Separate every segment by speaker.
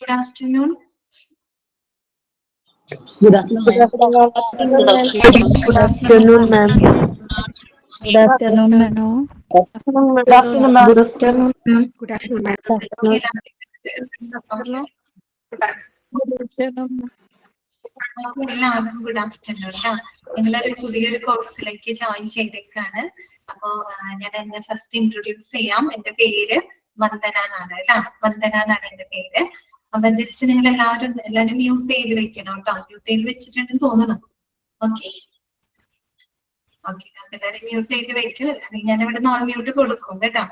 Speaker 1: Good afternoon.
Speaker 2: Good afternoon, ma'am.
Speaker 1: Good afternoon, ma'am.
Speaker 3: Good afternoon, ma'am.
Speaker 2: Good afternoon, ma'am.
Speaker 1: Good afternoon, ma'am.
Speaker 3: Good afternoon, ma'am.
Speaker 1: Okay, എല്ലാവർക്കും good afternoon കേട്ടോ. നിങ്ങളൊരു പുതിയൊരു കോഴ്സിലേക്ക് join ചെയ്തേക്കാണ്. അപ്പോ ഞാൻ എന്നെ ഫസ്റ്റ് ഇൻട്രൊഡ്യൂസ് ചെയ്യാം. എന്റെ പേര് വന്ദന എന്നാണ് കേട്ടോ. വന്ദന എന്നാണ് എന്റെ പേര്. അപ്പൊ ജസ്റ്റ് നിങ്ങൾ എല്ലാവരും മ്യൂട്ട് ചെയ്ത് വെക്കണം കേട്ടോ. മ്യൂട്ട് ചെയ്ത് വെച്ചിട്ടുണ്ടെന്ന് തോന്നുന്നു. ഓക്കെ ഓക്കെ, എല്ലാവരും മ്യൂട്ട് ചെയ്ത് വെക്കും. ഞാൻ ഇവിടെ നോൺ മ്യൂട്ട് കൊടുക്കും കേട്ടോ.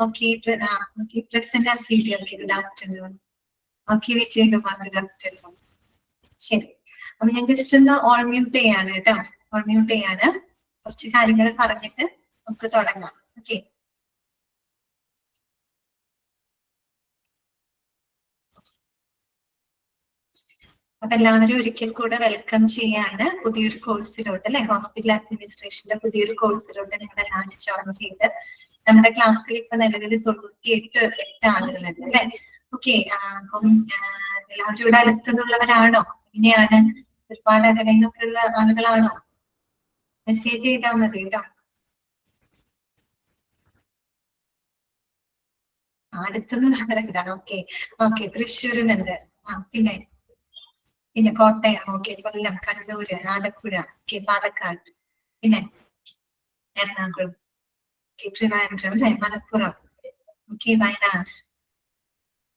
Speaker 1: ഓക്കെ ഓക്കെ, പ്രസന്റ് ആസിഡി. Okay, good afternoon. Okay, Vijayakumar, good afternoon. ശരി, അപ്പൊ ഞാൻ ജസ്റ്റ് ഒന്ന് ഓൺ മ്യൂട്ട് ചെയ്യാണ് കേട്ടോ. ഓൺ മ്യൂട്ട് ചെയ്യാണ്. കുറച്ച് കാര്യങ്ങൾ പറഞ്ഞിട്ട് നമുക്ക് തുടങ്ങാം. ഓക്കെ, അപ്പൊ എല്ലാവരും ഒരിക്കൽ കൂടെ വെൽക്കം ചെയ്യാണ് പുതിയൊരു കോഴ്സിലോട്ട് അല്ലെ. ഹോസ്പിറ്റൽ അഡ്മിനിസ്ട്രേഷന്റെ പുതിയൊരു കോഴ്സിലോട്ട് നിങ്ങൾ എല്ലാവരും ജോയിൻ ചെയ്ത് നമ്മുടെ ക്ലാസ്സിൽ ഇപ്പൊ നിലവിൽ 98 ആളുകളുണ്ട് അല്ലെ. ഓക്കെ, അപ്പം എല്ലാവരും ഇവിടെ അടുത്തുള്ളവരാണോ? ഇങ്ങനെയാണ് ഒരുപാട് അകലെ നിന്നൊക്കെ ഉള്ള ആളുകളാണോ? മെസ്സേജ് ചെയ്താൽ മതി കേട്ടോ. അടുത്തുനിന്നുള്ളവരാണ്. ഓക്കെ ഓക്കെ, തൃശ്ശൂരിന്നുണ്ട്. പിന്നെ കോട്ടയം, ഓക്കെ, കൊല്ലം, കണ്ണൂര്, ആലപ്പുഴ, ഓക്കെ, പാലക്കാട്, പിന്നെ എറണാകുളം, ട്രിവാൻഡ്രം അല്ലെ, മലപ്പുറം, ഓക്കെ, വയനാട്,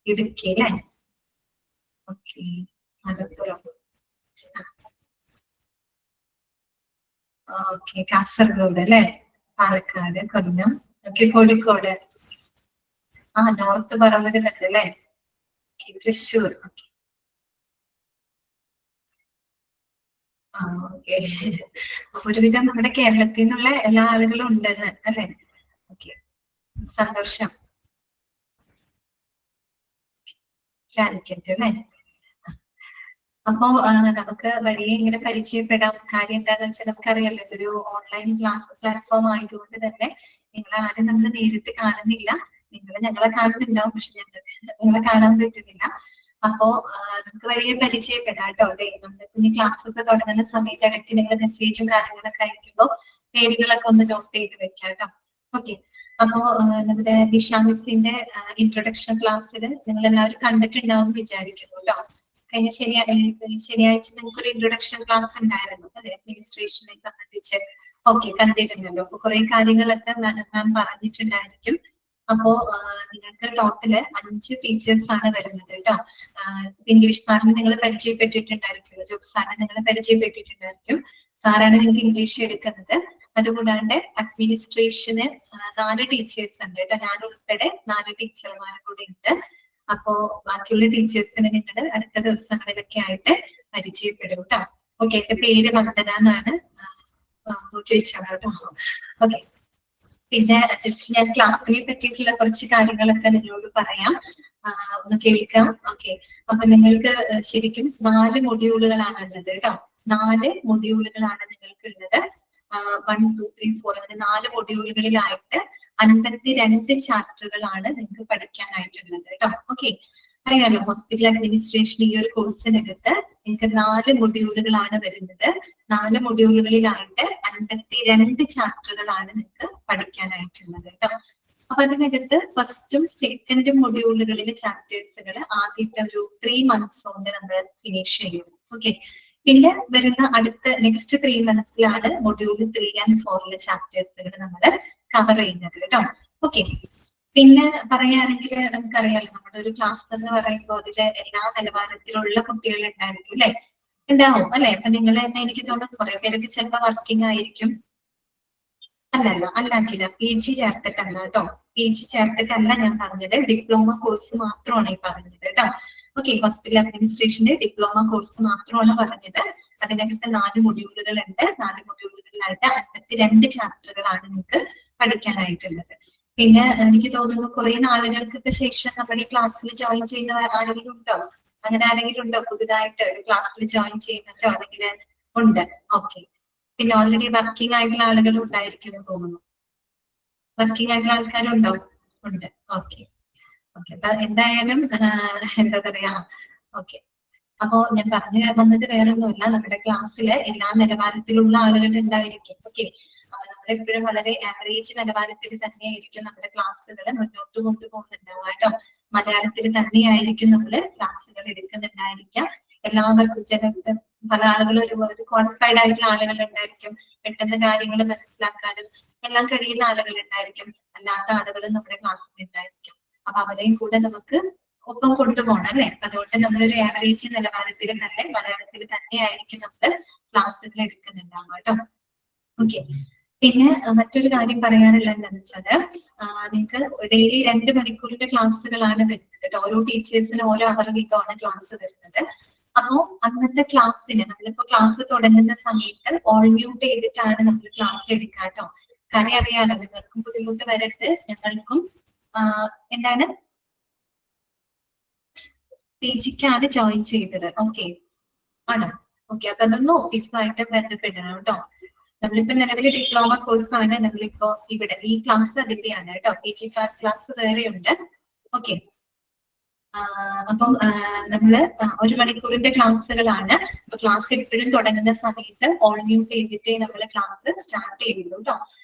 Speaker 1: ഇടുക്കി അല്ലെ, ഓക്കെ, മലപ്പുറം, ഓക്കെ, കാസർഗോഡ് അല്ലെ, പാലക്കാട്, കൊല്ലം, ഓക്കെ, കോഴിക്കോട്, നോർത്ത് പറവൂരുന്നുണ്ട് അല്ലെ, തൃശ്ശൂർ, ഓക്കെ. ഓക്കെ, ഒരുവിധം നമ്മുടെ കേരളത്തിൽ നിന്നുള്ള എല്ലാ ആളുകളും ഉണ്ടെന്ന് അല്ലെ. ഓക്കെ, സന്തോഷം. കാലിക്കറ്റ് അല്ലെ. അപ്പോ നമുക്ക് വഴിയെ ഇങ്ങനെ പരിചയപ്പെടാം. കാര്യം എന്താന്ന് വെച്ചാൽ നമുക്കറിയാലോ, ഇതൊരു ഓൺലൈൻ ക്ലാസ് പ്ലാറ്റ്ഫോം ആയതുകൊണ്ട് തന്നെ നിങ്ങളെ ആരും നമ്മൾ നേരിട്ട് കാണുന്നില്ല. നിങ്ങൾ ഞങ്ങളെ കാണുന്നുണ്ടാവും, പക്ഷെ ഞങ്ങൾക്ക് നിങ്ങളെ കാണാൻ പറ്റുന്നില്ല. അപ്പോ നമുക്ക് വഴിയെ പരിചയപ്പെടാം കേട്ടോ. അതെ, നമ്മുടെ കുഞ്ഞു ക്ലാസ് ഒക്കെ തുടങ്ങുന്ന സമയത്ത് ഇടയ്ക്ക് നിങ്ങൾ മെസ്സേജും കാര്യങ്ങളൊക്കെ അയക്കുമ്പോൾ പേരുകളൊക്കെ ഒന്ന് നോട്ട് ചെയ്ത് വെക്കാം കേട്ടോ. ഓക്കെ, അപ്പോ നമ്മുടെ ദിശ മിസ്സിന്റെ ഇൻട്രൊഡക്ഷൻ ക്ലാസ്സിൽ നിങ്ങൾ എല്ലാവരും കണ്ടിട്ടുണ്ടാവും എന്ന് വിചാരിക്കുന്നു കേട്ടോ. കഴിഞ്ഞ ശനിയാഴ്ച നിങ്ങൾക്ക് ഒരു ഇൻട്രൊഡക്ഷൻ ക്ലാസ് ഉണ്ടായിരുന്നു അല്ലെ, അഡ്മിനിസ്ട്രേഷനെ സംബന്ധിച്ച്. ഓക്കെ, കണ്ടിരുന്നല്ലോ. അപ്പൊ കുറെ കാര്യങ്ങളൊക്കെ മാം പറഞ്ഞിട്ടുണ്ടായിരിക്കും. അപ്പോ നിങ്ങൾക്ക് ടോട്ടല് 5 ടീച്ചേഴ്സ് ആണ് വരുന്നത് കേട്ടോ. ഇംഗ്ലീഷ് സാറിന് നിങ്ങൾ പരിചയപ്പെട്ടിട്ടുണ്ടായിരിക്കും, ജോബ് സാറിനെ നിങ്ങൾ പരിചയപ്പെട്ടിട്ടുണ്ടായിരിക്കും. സാറാണ് നിങ്ങൾക്ക് ഇംഗ്ലീഷ് എടുക്കുന്നത്. അതുകൂടാണ്ട് അഡ്മിനിസ്ട്രേഷന് 4 ടീച്ചേഴ്സ് ഉണ്ട് കേട്ടോ. ഞാൻ ഉൾപ്പെടെ 4 ടീച്ചർമാരും കൂടി ഉണ്ട്. അപ്പോ ബാക്കിയുള്ള ടീച്ചേഴ്സിനെ നിങ്ങൾ അടുത്ത ദിവസങ്ങളിലൊക്കെ ആയിട്ട് പരിചയപ്പെടും കേട്ടോ. ഓക്കെ, എന്റെ പേര് വന്ദന എന്നാണ്. ചോദിച്ചാണ് കേട്ടോ. ഓക്കെ, പിന്നെ ജസ്റ്റ് ഞാൻ ക്ലാസ്സിനെ പറ്റിയിട്ടുള്ള കുറച്ച് കാര്യങ്ങളൊക്കെ നിങ്ങളോട് പറയാം, ഒന്ന് കേൾക്കാം. ഓക്കെ, അപ്പൊ നിങ്ങൾക്ക് ശരിക്കും 4 മൊഡ്യൂളുകളാണ് ഉള്ളത് കേട്ടോ. 4 മൊഡ്യൂളുകളാണ് നിങ്ങൾക്ക് ഉള്ളത്. 1, 2, 3, 4 അങ്ങനെ 4 മൊഡ്യൂളുകളിലായിട്ട് 52 ചാപ്റ്ററുകളാണ് നിങ്ങൾക്ക് പഠിക്കാനായിട്ടുള്ളത് കേട്ടോ. ഓക്കെ, അറിയാലോ, ഹോസ്പിറ്റൽ അഡ്മിനിസ്ട്രേഷൻ ഈ ഒരു കോഴ്സിനകത്ത് നിങ്ങൾക്ക് 4 മൊഡ്യൂളുകളാണ് വരുന്നത്. 4 മൊഡ്യൂളുകളിലായിട്ട് 52 ചാപ്റ്ററുകളാണ് നിങ്ങൾക്ക് പഠിക്കാനായിട്ടുള്ളത് കേട്ടോ. അപ്പൊ അതിനകത്ത് ഫസ്റ്റും സെക്കൻഡും മൊഡ്യൂളുകളിലെ ചാപ്റ്റേഴ്സുകൾ ആദ്യത്തെ ഒരു 3 months കൊണ്ട് നമ്മൾ ഫിനിഷ് ചെയ്യും. ഓക്കെ, പിന്നെ വരുന്ന അടുത്ത നെക്സ്റ്റ് 3 monthsലാണ് മൊഡ്യൂൾ 3 and 4 ചാപ്റ്റേഴ്സുകൾ നമ്മൾ കവർ ചെയ്യുന്നത് കേട്ടോ. ഓക്കെ, പിന്നെ പറയുകയാണെങ്കിൽ നമുക്കറിയാലോ, നമ്മുടെ ഒരു ക്ലാസ് എന്ന് പറയുമ്പോൾ അതില് എല്ലാ നിലവാരത്തിലുള്ള കുട്ടികൾ ഉണ്ടായിരിക്കും അല്ലെ, ഉണ്ടാവും അല്ലെ. അപ്പൊ നിങ്ങൾ തന്നെ എനിക്ക് തോന്നുന്നു കുറെ പേരൊക്കെ ചിലപ്പോൾ വർക്കിംഗ് ആയിരിക്കും. അല്ലാക്കില്ല, PG ചേർത്തിട്ടല്ല കേട്ടോ. PG ചേർത്തിട്ടല്ല ഞാൻ പറഞ്ഞത്, ഡിപ്ലോമ കോഴ്സ് മാത്രമാണ് ഈ പറഞ്ഞത് കേട്ടോ. ഓക്കെ, ഹോസ്പിറ്റൽ അഡ്മിനിസ്ട്രേഷന്റെ ഡിപ്ലോമ കോഴ്സ് മാത്രമാണ് പറഞ്ഞത്. അതിനകത്ത് 4 മൊഡ്യൂളുകൾ ഉണ്ട്. 4 മൊഡ്യൂളുകളിലായിട്ട് 52 ചാപ്റ്ററുകളാണ് നിങ്ങൾക്ക് പഠിക്കാനായിട്ടുള്ളത്. പിന്നെ എനിക്ക് തോന്നുന്നു കുറെ നാളുകൾക്ക് ശേഷം നമ്മുടെ ഈ ക്ലാസ്സിൽ ജോയിൻ ചെയ്യുന്ന ആരെങ്കിലും ഉണ്ടോ? അങ്ങനെ ആരെങ്കിലും ഉണ്ടോ പുതുതായിട്ട് ക്ലാസ്സിൽ ജോയിൻ ചെയ്യുന്നുണ്ടോ? അല്ലെങ്കിൽ ഉണ്ട്. ഓക്കെ, പിന്നെ ഓൾറെഡി വർക്കിംഗ് ആയിട്ടുള്ള ആളുകൾ ഉണ്ടായിരിക്കും എന്ന് തോന്നുന്നു. വർക്കിംഗ് ആയിട്ടുള്ള ആൾക്കാരുണ്ടോ? ഉണ്ട്. ഓക്കെ, ഓക്കെ, അപ്പൊ എന്തായാലും എന്താ പറയാ, ഓക്കെ. അപ്പോ ഞാൻ പറഞ്ഞു വന്നത് വേറൊന്നുമില്ല, നമ്മുടെ ക്ലാസ്സില് എല്ലാ നിലവാരത്തിലുള്ള ആളുകൾ ഉണ്ടായിരിക്കും. ഓക്കെ, അപ്പൊ നമ്മളെപ്പോഴും വളരെ ആവറേജ് നിലവാരത്തിൽ തന്നെയായിരിക്കും നമ്മുടെ ക്ലാസ്സുകൾ മുന്നോട്ട് കൊണ്ടുപോകുന്നുണ്ടാവുക കേട്ടോ. മലയാളത്തിൽ തന്നെയായിരിക്കും നമ്മൾ ക്ലാസ്സുകൾ എടുക്കുന്നുണ്ടായിരിക്കാം. എല്ലാവർക്കും പല ആളുകളും ഒരു ക്വാളിഫൈഡ് ആയിട്ടുള്ള ആളുകൾ ഉണ്ടായിരിക്കും, പെട്ടെന്ന് കാര്യങ്ങൾ മനസ്സിലാക്കാനും എല്ലാം കഴിയുന്ന ആളുകൾ ഉണ്ടായിരിക്കും, അല്ലാത്ത ആളുകളും നമ്മുടെ ക്ലാസ്സിൽ ഉണ്ടായിരിക്കും. അപ്പൊ അവരെയും കൂടെ നമുക്ക് ഒപ്പം കൊണ്ടുപോകണം അല്ലെ. അതുകൊണ്ട് നമ്മളൊരു ആവറേജ് നിലവാരത്തിൽ തന്നെ മലയാളത്തിൽ തന്നെയായിരിക്കും നമ്മൾ ക്ലാസ്സുകൾ എടുക്കുന്നുണ്ടാവുക കേട്ടോ. ഓക്കെ, പിന്നെ മറ്റൊരു കാര്യം പറയാനുള്ളത് എന്താണെന്ന് വെച്ചാല്, നിങ്ങൾക്ക് ഡെയിലി 2 മണിക്കൂറിന്റെ ക്ലാസ്സുകളാണ് വരുന്നത് കേട്ടോ. ഓരോ ടീച്ചേഴ്സിനും ഓരോ അവർ വീതമാണ് ക്ലാസ് വരുന്നത്. അപ്പോ അന്നത്തെ ക്ലാസ്സിന് നമ്മളിപ്പോ ക്ലാസ് തുടങ്ങുന്ന സമയത്ത് ഓൾ മ്യൂട്ട് ചെയ്തിട്ടാണ് നമ്മൾ ക്ലാസ് എടുക്കുക കേട്ടോ. കാര്യം അറിയാലോ, നിങ്ങൾക്കും ബുദ്ധിമുട്ട് വരരുത്, ഞങ്ങൾക്കും എന്താണ് PGക്കാണ് ജോയിൻ ചെയ്തത്. ഓക്കെ ആണോ? ഓക്കെ, അപ്പൊ അതൊന്ന് ഓഫീസുമായിട്ട് ബന്ധപ്പെടണം കേട്ടോ. നമ്മളിപ്പോ നിലവിൽ ഡിപ്ലോമ കോഴ്സ് ആണ് നമ്മളിപ്പോ ഇവിടെ ഈ ക്ലാസ് അതിന്റെയാണ് കേട്ടോ. PG ക്ലാസ് വേറെയുണ്ട്. ഓക്കെ, അപ്പം നമ്മള് 1 മണിക്കൂറിന്റെ ക്ലാസ്സുകളാണ്. അപ്പൊ ക്ലാസ് എപ്പോഴും തുടങ്ങുന്ന സമയത്ത് ഓൾ മ്യൂട്ട് ചെയ്തിട്ടേ നമ്മൾ ക്ലാസ് സ്റ്റാർട്ട് ചെയ്യുള്ളൂ കേട്ടോ.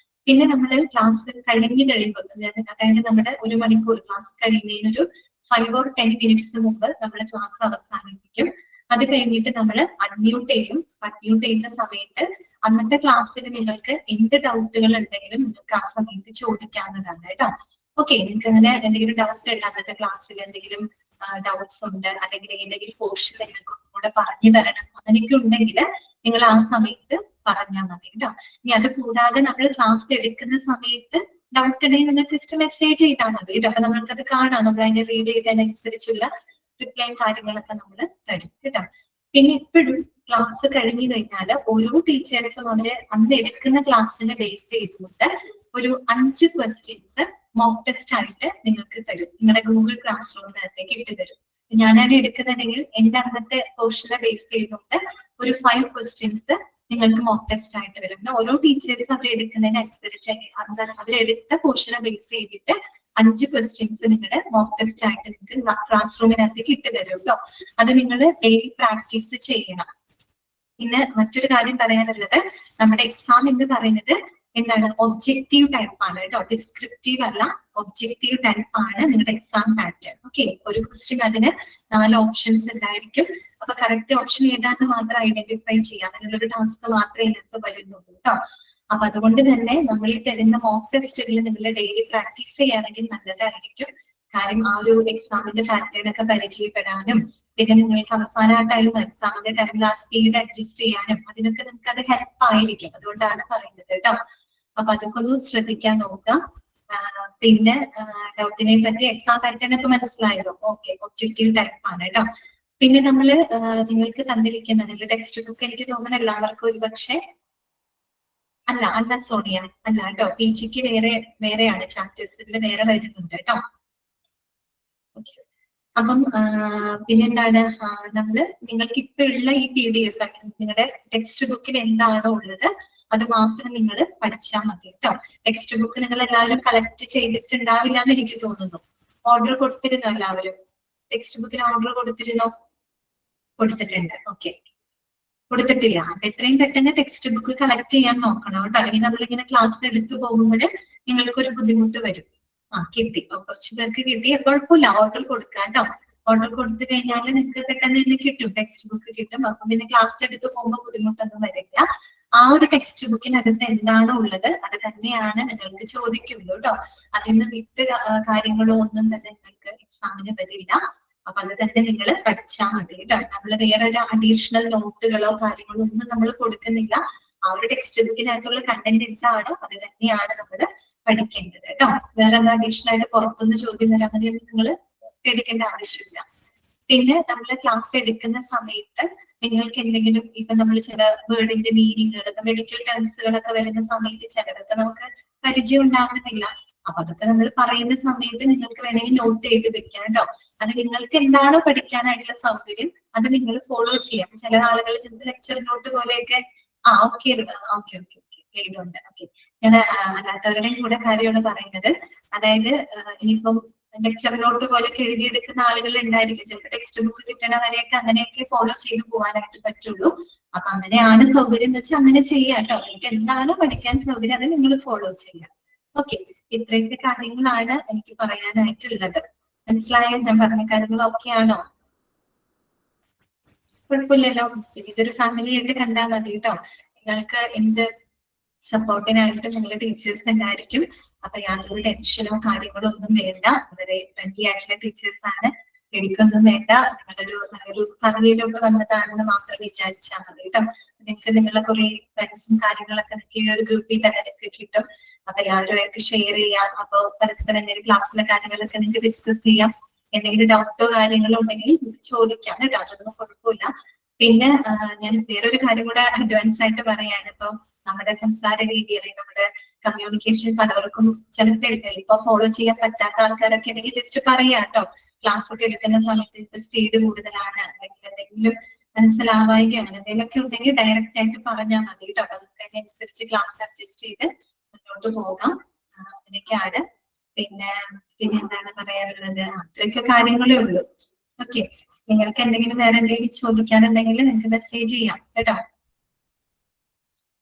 Speaker 1: പിന്നെ നമ്മൾ ക്ലാസ് കഴിഞ്ഞു കഴിയുമ്പോൾ, അതായത് നമ്മുടെ 1 മണിക്കൂർ ക്ലാസ് കഴിയുന്നതിനൊരു 5 or 10 minutes മുമ്പ് നമ്മൾ ക്ലാസ് അവസാനിപ്പിക്കും. അത് കഴിഞ്ഞിട്ട് നമ്മൾ അൺമ്യൂട്ട് ചെയ്യും. അൺമ്യൂട്ട് ചെയ്യുന്ന സമയത്ത് അന്നത്തെ ക്ലാസ്സിൽ നിങ്ങൾക്ക് എന്ത് ഡൗട്ടുകൾ ഉണ്ടെങ്കിലും നിങ്ങൾക്ക് ആ സമയത്ത് ചോദിക്കാവുന്നതാണ് കേട്ടോ. ഓക്കെ, നിങ്ങൾക്ക് അങ്ങനെ എന്തെങ്കിലും ഡൗട്ട് ഉണ്ട്, അന്നത്തെ ക്ലാസ്സിൽ എന്തെങ്കിലും ഡൗട്ട്സ് ഉണ്ട്, അല്ലെങ്കിൽ ഏതെങ്കിലും പോർഷൻ നിങ്ങൾക്ക് ഒന്നുകൂടെ പറഞ്ഞു തരണം, അങ്ങനെയൊക്കെ ഉണ്ടെങ്കിൽ നിങ്ങൾ ആ സമയത്ത് പറഞ്ഞാൽ മതി കേട്ടോ. ഇനി അത് കൂടാതെ നമ്മൾ ക്ലാസ് എടുക്കുന്ന സമയത്ത് ഡൗട്ട് ഉണ്ടെങ്കിൽ നിങ്ങൾ ജസ്റ്റ് മെസ്സേജ് ചെയ്താൽ മതി കേട്ടോ. അപ്പൊ നമ്മൾക്കത് കാണാം, നമ്മൾ അതിനെ റീഡ് ചെയ്തതിനനുസരിച്ചുള്ള റിപ്ലൈയും കാര്യങ്ങളൊക്കെ നമ്മൾ തരും കേട്ടോ. പിന്നെ എപ്പോഴും ക്ലാസ് കഴിഞ്ഞു കഴിഞ്ഞാൽ ഓരോ ടീച്ചേഴ്സും അവര് അന്ന് എടുക്കുന്ന ക്ലാസ്സിനെ ബേസ് ചെയ്തുകൊണ്ട് ഒരു 5 ക്വസ്റ്റ്യൻസ് മോക്ക് ടെസ്റ്റ് ആയിട്ട് നിങ്ങൾക്ക് തരും. നിങ്ങളുടെ ഗൂഗിൾ ക്ലാസ് റൂമിനകത്തേക്ക് ഇട്ട് തരും. ഞാനാണ് എടുക്കുന്നതെങ്കിൽ എന്റെ അന്നത്തെ പോർഷനെ ബേസ് ചെയ്തുകൊണ്ട് ഒരു 5 ക്വസ്റ്റ്യൻസ് നിങ്ങൾക്ക് മോക്ക് ടെസ്റ്റ് ആയിട്ട് വരും. ഓരോ ടീച്ചേഴ്സും അവർ എടുക്കുന്നതിനനുസരിച്ച് അവരെടുത്ത പോർഷനെ ബേസ് ചെയ്തിട്ട് 5 ക്വസ്റ്റ്യൻസ് നിങ്ങളുടെ മോക്ക് ടെസ്റ്റ് ആയിട്ട് നിങ്ങൾക്ക് ക്ലാസ് റൂമിനകത്തേക്ക് ഇട്ട് തരും കേട്ടോ. അത് നിങ്ങൾ ഡെയിലി പ്രാക്ടീസ് ചെയ്യണം. പിന്നെ മറ്റൊരു കാര്യം പറയാനുള്ളത്, നമ്മുടെ എക്സാം എന്ന് പറയുന്നത് എന്താണ്, ഒബ്ജക്റ്റീവ് ടൈപ്പ് ആണ് കേട്ടോ. ഡിസ്ക്രിപ്റ്റീവ് അല്ല, ഒബ്ജക്റ്റീവ് ടൈപ്പ് ആണ് നിങ്ങളുടെ എക്സാം പാറ്റേൺ. ഓക്കെ, ഒരു ക്വസ്റ്റ്യൻ അതിന് 4 ഓപ്ഷൻസ് ഉണ്ടായിരിക്കും. അപ്പൊ കറക്റ്റ് ഓപ്ഷൻ ഏതാന്ന് മാത്രം ഐഡന്റിഫൈ ചെയ്യാം, അതിനുള്ളൊരു ടാസ്ക് മാത്രമേ ഇതിനകത്ത് വരുന്നുള്ളൂ കേട്ടോ. അപ്പൊ അതുകൊണ്ട് തന്നെ നമ്മൾ ഈ തരുന്ന മോക്ക് ടെസ്റ്റുകൾ നിങ്ങൾ ഡെയിലി പ്രാക്ടീസ് ചെയ്യുകയാണെങ്കിൽ നല്ലതായിരിക്കും. കാര്യം ആ ഒരു എക്സാമിന്റെ പാറ്റേൺ ഒക്കെ പരിചയപ്പെടാനും പിന്നെ നിങ്ങൾക്ക് അവസാന ടൈം എക്സാമിന്റെ ടൈമിൽ ആ സ്പീഡ് അഡ്ജസ്റ്റ് ചെയ്യാനും അതിനൊക്കെ നിങ്ങൾക്ക് അത് ഹെൽപ്പ് ആയിരിക്കും. അതുകൊണ്ടാണ് പറയുന്നത് കേട്ടോ. അപ്പൊ അതൊക്കെ ഒന്ന് ശ്രദ്ധിക്കാൻ നോക്കാം. പിന്നെ ഡൗട്ടിനെ പറ്റി എക്സാം പാറ്റേൺ ഒക്കെ മനസ്സിലായല്ലോ. ഓക്കെ, ഒബ്ജക്റ്റീവ് ടൈപ്പ് ആണ് കേട്ടോ. പിന്നെ നമ്മള് നിങ്ങൾക്ക് തന്നിരിക്കുന്ന ടെക്സ്റ്റ് ബുക്ക് എനിക്ക് തോന്നുന്നു എല്ലാവർക്കും ഒരു പക്ഷേ അല്ല സോണിയ അല്ല കേട്ടോ. PGക്ക് വേറെയാണ്, ചാപ്റ്റേഴ്സിന്റെ വേറെ വരുന്നുണ്ട് കേട്ടോ. ഓക്കെ, അപ്പം പിന്നെന്താണ്, നമ്മള് നിങ്ങൾക്ക് ഇപ്പൊ ഉള്ള ഈ PDF നിങ്ങളുടെ ടെക്സ്റ്റ് ബുക്കിൽ എന്താണോ ഉള്ളത് അത് മാത്രം നിങ്ങൾ പഠിച്ചാൽ മതി കേട്ടോ. ടെക്സ്റ്റ് ബുക്ക് നിങ്ങൾ എല്ലാവരും കളക്ട് ചെയ്തിട്ടുണ്ടാവില്ല എന്ന് എനിക്ക് തോന്നുന്നു. ഓർഡർ കൊടുത്തിരുന്നോ എല്ലാവരും? ടെക്സ്റ്റ് ബുക്കിന് ഓർഡർ കൊടുത്തിരുന്നോ? കൊടുത്തിട്ടുണ്ട്. ഓക്കെ, കൊടുത്തിട്ടില്ല. അപ്പൊ എത്രയും പെട്ടെന്ന് ടെക്സ്റ്റ് ബുക്ക് കളക്ട് ചെയ്യാൻ നോക്കണം കേട്ടോ. അല്ലെങ്കിൽ നമ്മളിങ്ങനെ ക്ലാസ് എടുത്തു പോകുമ്പോൾ നിങ്ങൾക്കൊരു ബുദ്ധിമുട്ട് വരും. കിട്ടി, കുറച്ചു പേർക്ക് കിട്ടി, കുഴപ്പമില്ല, ഓർഡർ കൊടുക്കാം കേട്ടോ. ഓർഡർ കൊടുത്തു കഴിഞ്ഞാൽ നിങ്ങൾക്ക് പെട്ടെന്ന് തന്നെ കിട്ടും, ടെക്സ്റ്റ് ബുക്ക് കിട്ടും. അപ്പൊ പിന്നെ ക്ലാസ് എടുത്ത് പോകുമ്പോൾ ബുദ്ധിമുട്ടൊന്നും വരില്ല. ആ ഒരു ടെക്സ്റ്റ് ബുക്കിനകത്ത് എന്താണോ ഉള്ളത് അത് തന്നെയാണ് നിങ്ങൾക്ക് ചോദിക്കുള്ളൂ കേട്ടോ. അതിൽ നിന്ന് വിട്ട് കാര്യങ്ങളോ ഒന്നും തന്നെ നിങ്ങൾക്ക് എക്സാമിന് വരില്ല. അപ്പൊ അത് തന്നെ നിങ്ങൾ പഠിച്ചാൽ മതി കേട്ടോ. നമ്മൾ വേറെ അഡീഷണൽ നോട്ടുകളോ കാര്യങ്ങളോ ഒന്നും നമ്മൾ കൊടുക്കുന്നില്ല. ആ ഒരു ടെക്സ്റ്റ് ബുക്കിനകത്തുള്ള കണ്ടന്റ് എന്താണോ അത് തന്നെയാണ് നമ്മൾ പഠിക്കേണ്ടത് കേട്ടോ. വേറെ എന്താ അഡീഷണൽ ആയിട്ട് പുറത്തുനിന്ന് ചോദ്യം വരാൻ മതി നിങ്ങൾ പേടിക്കേണ്ട ആവശ്യമില്ല. പിന്നെ നമ്മൾ ക്ലാസ് എടുക്കുന്ന സമയത്ത് നിങ്ങൾക്ക് എന്തെങ്കിലും ഇപ്പൊ നമ്മൾ ചില വേർഡിന്റെ മീനിങ്ങുകൾ മെഡിക്കൽ ടേംസുകളൊക്കെ വരുന്ന സമയത്ത് ചിലതൊക്കെ നമുക്ക് പരിചയം ഉണ്ടാകുന്നില്ല. അപ്പൊ അതൊക്കെ നമ്മൾ പറയുന്ന സമയത്ത് നിങ്ങൾക്ക് വേണമെങ്കിൽ നോട്ട് ചെയ്ത് വെക്കാം കേട്ടോ. അത് നിങ്ങൾക്ക് എന്താണോ പഠിക്കാനായിട്ടുള്ള സൗകര്യം അത് നിങ്ങൾ ഫോളോ ചെയ്യാം. ചില ആളുകൾ ചിലപ്പോൾ ലെക്ചർ നോട്ട് പോലെയൊക്കെ ഓക്കെ ഓക്കെ ഓക്കെ ഓക്കെ ഗൈഡുണ്ട്. ഓക്കെ, ഞാൻ അല്ലാത്തവരുടെയും കൂടെ കാര്യമാണ് പറയുന്നത്. അതായത് ഇനിയിപ്പം ലെക്ചർ നോട്ട് പോലെയൊക്കെ എഴുതിയെടുക്കുന്ന ആളുകൾ ഉണ്ടായിരിക്കും. ചിലപ്പോൾ ടെക്സ്റ്റ് ബുക്ക് കിട്ടണ വരെയൊക്കെ അങ്ങനെയൊക്കെ ഫോളോ ചെയ്ത് പോകാനായിട്ട് പറ്റുള്ളൂ. അപ്പൊ അങ്ങനെയാണ് സൗകര്യം എന്ന് വെച്ചാൽ അങ്ങനെ ചെയ്യാം കേട്ടോ. നിങ്ങൾക്ക് എന്താണ് പഠിക്കാൻ സൗകര്യം അത് നിങ്ങൾ ഫോളോ ചെയ്യാം. ഓക്കെ, ഇത്രയൊക്കെ കാര്യങ്ങളാണ് എനിക്ക് പറയാനായിട്ടുള്ളത്. മനസ്സിലായോ? ഞാൻ പറഞ്ഞ കാര്യങ്ങൾ ഓക്കെ ആണോ? കുഴപ്പമില്ലല്ലോ. ഇതൊരു ഫാമിലി ആയിട്ട് കണ്ടാൽ മതി കേട്ടോ. നിങ്ങൾക്ക് എന്ത് സപ്പോർട്ടിനായിട്ട് നിങ്ങളുടെ ടീച്ചേഴ്സ് ഉണ്ടായിരിക്കും. അപ്പൊ യാതൊരു ടെൻഷനോ കാര്യങ്ങളോ ഒന്നും വേണ്ട. വളരെ ഫ്രണ്ട്ലി ആയിട്ടുള്ള ടീച്ചേഴ്സ് ആണ്. എനിക്കൊന്നും വേണ്ട. നിങ്ങളൊരു ഫാമിലിയിലോട്ട് വന്നതാണെന്ന് മാത്രം വിചാരിച്ചാൽ മതി കേട്ടോ. നിങ്ങൾക്ക് നിങ്ങളുടെ കുറെ ഫ്രണ്ട്സും കാര്യങ്ങളൊക്കെ നിങ്ങൾക്ക് ഈ ഒരു ഗ്രൂപ്പിൽ തന്നെ കിട്ടും. അപ്പൊ എല്ലാവരുമായിട്ട് ഷെയർ ചെയ്യാം. അപ്പൊ പരസ്പരം എന്തെങ്കിലും ക്ലാസ്സിലെ കാര്യങ്ങളൊക്കെ നിങ്ങൾക്ക് ഡിസ്കസ് ചെയ്യാം. എന്തെങ്കിലും ഡൗട്ടോ കാര്യങ്ങളോ ഉണ്ടെങ്കിൽ ചോദിക്കാം കേട്ടോ. അതൊന്നും കുഴപ്പമില്ല. പിന്നെ ഞാൻ വേറൊരു കാര്യം കൂടെ അഡ്വാൻസ് ആയിട്ട് പറയാണ്. ഇപ്പൊ നമ്മുടെ സംസാര രീതി അല്ലെങ്കിൽ നമ്മുടെ കമ്മ്യൂണിക്കേഷൻ പലർക്കും ചിലപ്പോൾ ഇപ്പൊ ഫോളോ ചെയ്യാൻ പറ്റാത്ത ആൾക്കാരൊക്കെ ഉണ്ടെങ്കിൽ ജസ്റ്റ് പറയാം കേട്ടോ. ക്ലാസ് ഒക്കെ എടുക്കുന്ന സമയത്ത് ഇപ്പൊ സ്പീഡ് കൂടുതലാണ് അല്ലെങ്കിൽ എന്തെങ്കിലും മനസ്സിലാവായിക അങ്ങനെ എന്തെങ്കിലുമൊക്കെ ഉണ്ടെങ്കിൽ ഡയറക്റ്റ് ആയിട്ട് പറഞ്ഞാൽ മതി കേട്ടോ. അപ്പൊ നമുക്ക് അതിനനുസരിച്ച് ക്ലാസ് അഡ്ജസ്റ്റ് ചെയ്ത് മുന്നോട്ട് പോകാം. അങ്ങനെയൊക്കെയാണ്. പിന്നെ എന്താണ് പറയാനുള്ളത്? അത്രയൊക്കെ കാര്യങ്ങളേ ഉള്ളൂ. ഓക്കെ, നിങ്ങൾക്ക് എന്തെങ്കിലും വേറെ എന്തെങ്കിലും ചോദിക്കാനുണ്ടെങ്കിൽ നിങ്ങൾക്ക് മെസ്സേജ് ചെയ്യാം കേട്ടോ.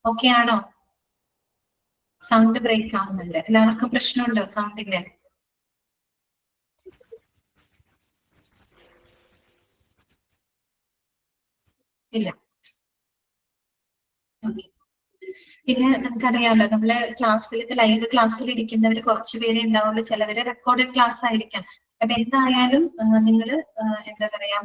Speaker 1: ഓക്കെ ആണോ? സൗണ്ട് ബ്രേക്ക് ആവുന്നുണ്ട്. എല്ലാവർക്കും പ്രശ്നമുണ്ടോ സൗണ്ടിന്റെ? ഇല്ല. ഓക്കെ, പിന്നെ നമുക്കറിയാമല്ലോ നമ്മള് ക്ലാസ്സിൽ ലൈവ് ക്ലാസ്സിൽ ഇരിക്കുന്നവർ കുറച്ച് പേരെ ഉണ്ടാവുള്ളൂ. ചിലവര് റെക്കോർഡഡ് ക്ലാസ് ആയിരിക്കാം. അപ്പൊ എന്തായാലും നിങ്ങൾ എന്താ പറയാ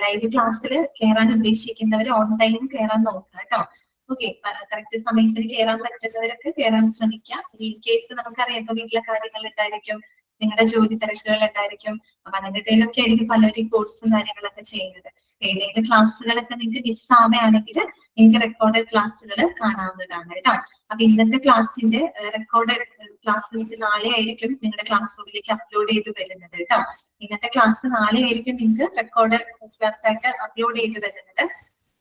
Speaker 1: ലൈവ് ക്ലാസ്സിൽ കയറാൻ ഉദ്ദേശിക്കുന്നവർ ഓൺലൈനിൽ കയറാൻ നോക്കുക കേട്ടോ. ഓക്കെ, കറക്റ്റ് സമയത്തിന് കയറാൻ പറ്റുന്നവരൊക്കെ കയറാൻ ശ്രമിക്കാം. ഇൻ കേസ് നമുക്കറിയാം ഇപ്പൊ വീട്ടിലെ കാര്യങ്ങൾ ഉണ്ടായിരിക്കും, നിങ്ങളുടെ ജോലി തിരക്കുകൾ ഉണ്ടായിരിക്കും. അപ്പൊ അതിന്റെ ഇടയിലൊക്കെ ആയിരിക്കും പലരും കോഴ്സും കാര്യങ്ങളൊക്കെ ചെയ്യുന്നത്. ഏതെങ്കിലും ക്ലാസ്സുകളൊക്കെ നിങ്ങൾക്ക് മിസ്സാവുകയാണെങ്കിൽ നിങ്ങൾക്ക് റെക്കോർഡഡ് ക്ലാസ്സുകൾ കാണാവുന്നതാണ് കേട്ടോ. അപ്പൊ ഇന്നത്തെ ക്ലാസ്സിന്റെ റെക്കോർഡഡ് ക്ലാസ് നിങ്ങൾക്ക് നാളെ ആയിരിക്കും നിങ്ങളുടെ ക്ലാസ് റൂമിലേക്ക് അപ്ലോഡ് ചെയ്ത് വരുന്നത് കേട്ടോ. ഇന്നത്തെ ക്ലാസ് നാളെ ആയിരിക്കും നിങ്ങൾക്ക് റെക്കോർഡഡ് ക്ലാസ് ആയിട്ട് അപ്ലോഡ് ചെയ്ത് വരുന്നത്.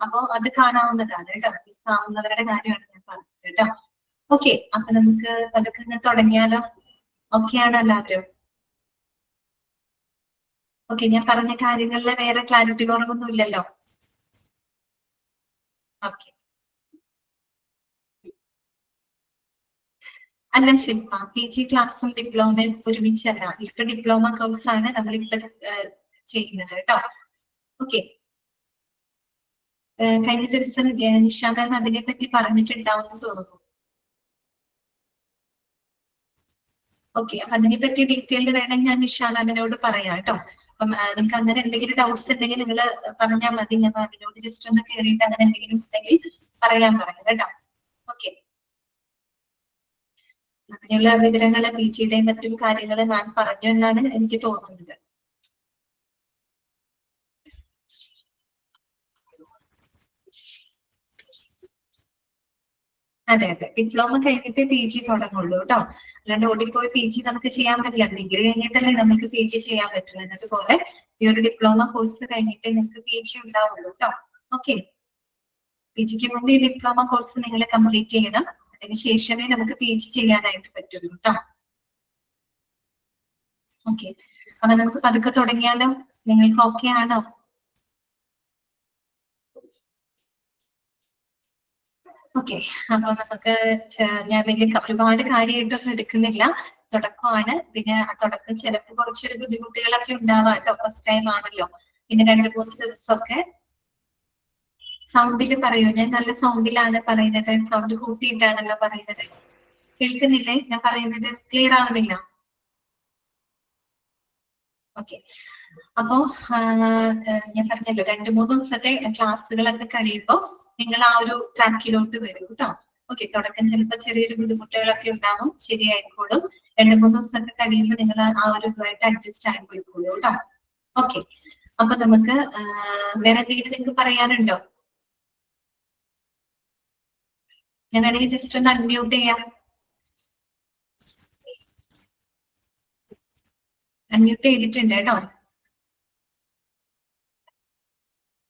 Speaker 1: അപ്പോ അത് കാണാവുന്നതാണ് കേട്ടോ. മിസ്സാവുന്നവരുടെ കാര്യമാണ് ഞാൻ പറഞ്ഞത് കേട്ടോ. ഓക്കെ, അപ്പൊ നമുക്ക് പതുക്കെ തുടങ്ങിയാലോ? ഓക്കെ ആണോ എല്ലാവരും? ഓക്കെ, ഞാൻ പറഞ്ഞ കാര്യങ്ങളിലെ വേറെ ക്ലാരിറ്റി കുറവൊന്നും ഇല്ലല്ലോ? ഓക്കെ. അല്ല ശില്പ, PG ക്ലാസ്സും ഡിപ്ലോമയും ഒരുമിച്ചല്ല. ഇപ്പൊ ഡിപ്ലോമ കോഴ്സ് ആണ് നമ്മളിപ്പോ ചെയ്യുന്നത് കേട്ടോ. ഓക്കെ, കഴിഞ്ഞ ദിവസം നിഷ മാം അതിനെ പറ്റി പറഞ്ഞിട്ടുണ്ടാവുമെന്ന് തോന്നുന്നു. ഓക്കെ, അപ്പൊ അതിനെപ്പറ്റി ഡീറ്റെയിൽഡ് വേണം ഞാൻ നിഷ മാമിനോട് പറയാം കേട്ടോ. അപ്പം നിങ്ങൾക്ക് അങ്ങനെ എന്തെങ്കിലും ഡൗട്ട്സ് ഉണ്ടെങ്കിൽ നിങ്ങൾ പറഞ്ഞാൽ മതി. ഞാൻ മാമിനോട് ജസ്റ്റ് ഒന്ന് കയറിയിട്ട് അങ്ങനെ എന്തെങ്കിലും ഉണ്ടെങ്കിൽ പറയാൻ പറയാം കേട്ടോ. ഓക്കെ, അങ്ങനെയുള്ള വിവരങ്ങള് PGയുടെയും മറ്റും കാര്യങ്ങൾ മാം പറഞ്ഞു എന്നാണ് എനിക്ക് തോന്നുന്നത്. അതെ അതെ, ഡിപ്ലോമ കഴിഞ്ഞിട്ട് PG തുടങ്ങുള്ളൂ കേട്ടോ. അല്ലാണ്ട് ഓടിപ്പോയി PG നമുക്ക് ചെയ്യാൻ പറ്റില്ല. ഡിഗ്രി കഴിഞ്ഞിട്ടല്ലേ നമുക്ക് PG ചെയ്യാൻ പറ്റുള്ളൂ. എന്നതുപോലെ ഈ ഒരു ഡിപ്ലോമ കോഴ്സ് കഴിഞ്ഞിട്ട് നിങ്ങൾക്ക് PG ഉണ്ടാവുള്ളൂ കേട്ടോ. ഓക്കെ, PGക്ക് മുമ്പ് ഈ ഡിപ്ലോമ കോഴ്സ് നിങ്ങൾ കംപ്ലീറ്റ് ചെയ്യണം. അതിനുശേഷമേ നമുക്ക് PG ചെയ്യാനായിട്ട് പറ്റുള്ളൂ കേട്ടോ. ഓക്കെ, അപ്പൊ നമുക്ക് പതുക്കെ തുടങ്ങിയാലോ? നിങ്ങൾക്ക് ഓക്കെ ആണോ? ഓക്കെ, അപ്പൊ നമുക്ക് ഞാൻ വലിയ ഒരുപാട് കാര്യമായിട്ടൊന്നും എടുക്കുന്നില്ല. തുടക്കമാണ്. പിന്നെ ആ തുടക്കം ചിലപ്പോൾ കുറച്ചൊരു ബുദ്ധിമുട്ടുകളൊക്കെ ഉണ്ടാവാം കേട്ടോ. ഫസ്റ്റ് ടൈം ആണല്ലോ. പിന്നെ 2-3 ദിവസമൊക്കെ സൗണ്ടിൽ പറയൂ. ഞാൻ നല്ല സൗണ്ടിലാണ് പറയുന്നത്. സൗണ്ട് കൂട്ടിയിട്ടാണല്ലോ പറയുന്നത്. കേൾക്കുന്നില്ലേ ഞാൻ പറയുന്നത്? ക്ലിയർ ആവുന്നില്ല? ഓക്കെ, അപ്പോ ഞാൻ പറഞ്ഞല്ലോ 2-3 ദിവസത്തെ ക്ലാസ്സുകളൊക്കെ കഴിയുമ്പോൾ നിങ്ങൾ ആ ഒരു ട്രാക്കിലോട്ട് വരും കേട്ടോ. ഓക്കെ, തുടക്കം ചിലപ്പോൾ ചെറിയൊരു ബുദ്ധിമുട്ടുകളൊക്കെ ഉണ്ടാവും. ശരിയായിക്കോളും. 2-3 ദിവസമൊക്കെ കഴിയുമ്പോൾ നിങ്ങൾ ആ ഒരു ഇതുമായിട്ട് അഡ്ജസ്റ്റ് ആയി പോയിക്കോളൂ കേട്ടോ. ഓക്കെ, അപ്പൊ നമുക്ക് വേറെ എന്തെങ്കിലും നിങ്ങൾക്ക് പറയാനുണ്ടോ? ഞാൻ വേണമെങ്കിൽ ജസ്റ്റ് ഒന്ന് അൺമ്യൂട്ട് ചെയ്യാം. അൺമ്യൂട്ട് ചെയ്തിട്ടുണ്ട് കേട്ടോ.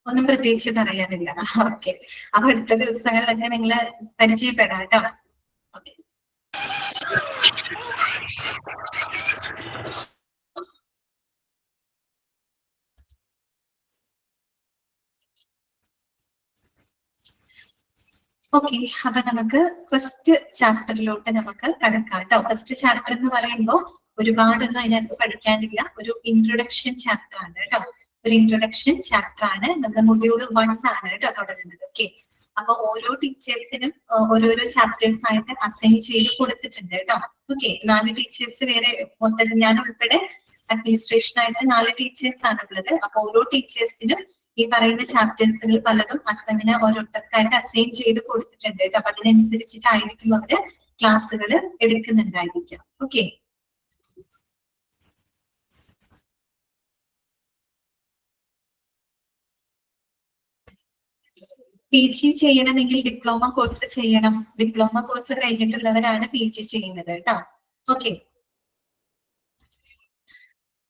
Speaker 1: ഒന്നും പ്രത്യേകിച്ച് പറയാനില്ല. ഓക്കെ, അപ്പൊ അടുത്ത ദിവസങ്ങളിലൊക്കെ നിങ്ങൾ പരിചയപ്പെടാം കേട്ടോ. ഓക്കെ. ഓക്കെ, അപ്പൊ നമുക്ക് ഫസ്റ്റ് ചാപ്റ്ററിലോട്ട് നമുക്ക് കടക്കാം കേട്ടോ. ഫസ്റ്റ് ചാപ്റ്റർ എന്ന് പറയുമ്പോൾ ഒരുപാടൊന്നും അതിനകത്ത് പഠിക്കാനില്ല. ഒരു ഇൻട്രൊഡക്ഷൻ ചാപ്റ്റർ ആണ് കേട്ടോ. ഒരു ഇൻട്രൊഡക്ഷൻ ചാപ്റ്റർ ആണ്. നമ്മുടെ മൊഡ്യൂൾ 1 ആണ് കേട്ടോ തുടങ്ങുന്നത്. ഓക്കെ, അപ്പൊ ഓരോ ടീച്ചേഴ്സിനും ഓരോരോ ചാപ്റ്റേഴ്സ് ആയിട്ട് അസൈൻ ചെയ്ത് കൊടുത്തിട്ടുണ്ട് കേട്ടോ. ഓക്കെ, 4 ടീച്ചേഴ്സ് വേറെ, മൊത്തത്തിൽ ഞാൻ ഉൾപ്പെടെ അഡ്മിനിസ്ട്രേഷൻ ആയിട്ട് 4 ടീച്ചേഴ്സ് ആണുള്ളത്. അപ്പൊ ഓരോ ടീച്ചേഴ്സിനും ഈ പറയുന്ന ചാപ്റ്റേഴ്സുകൾ പലതും അങ്ങനെ ഓരോരുത്തർക്കായിട്ട് അസൈൻ ചെയ്ത് കൊടുത്തിട്ടുണ്ട് കേട്ടോ. അപ്പൊ അതിനനുസരിച്ചിട്ടായിരിക്കും അവര് ക്ലാസ്സുകൾ എടുക്കുന്നുണ്ടായിരിക്കാം. ഓക്കെ, PG ചെയ്യണമെങ്കിൽ ഡിപ്ലോമ കോഴ്സ് ചെയ്യണം. ഡിപ്ലോമ കോഴ്സ് കഴിഞ്ഞിട്ടുള്ളവരാണ് PG ചെയ്യുന്നത് കേട്ടോ. ഓക്കെ,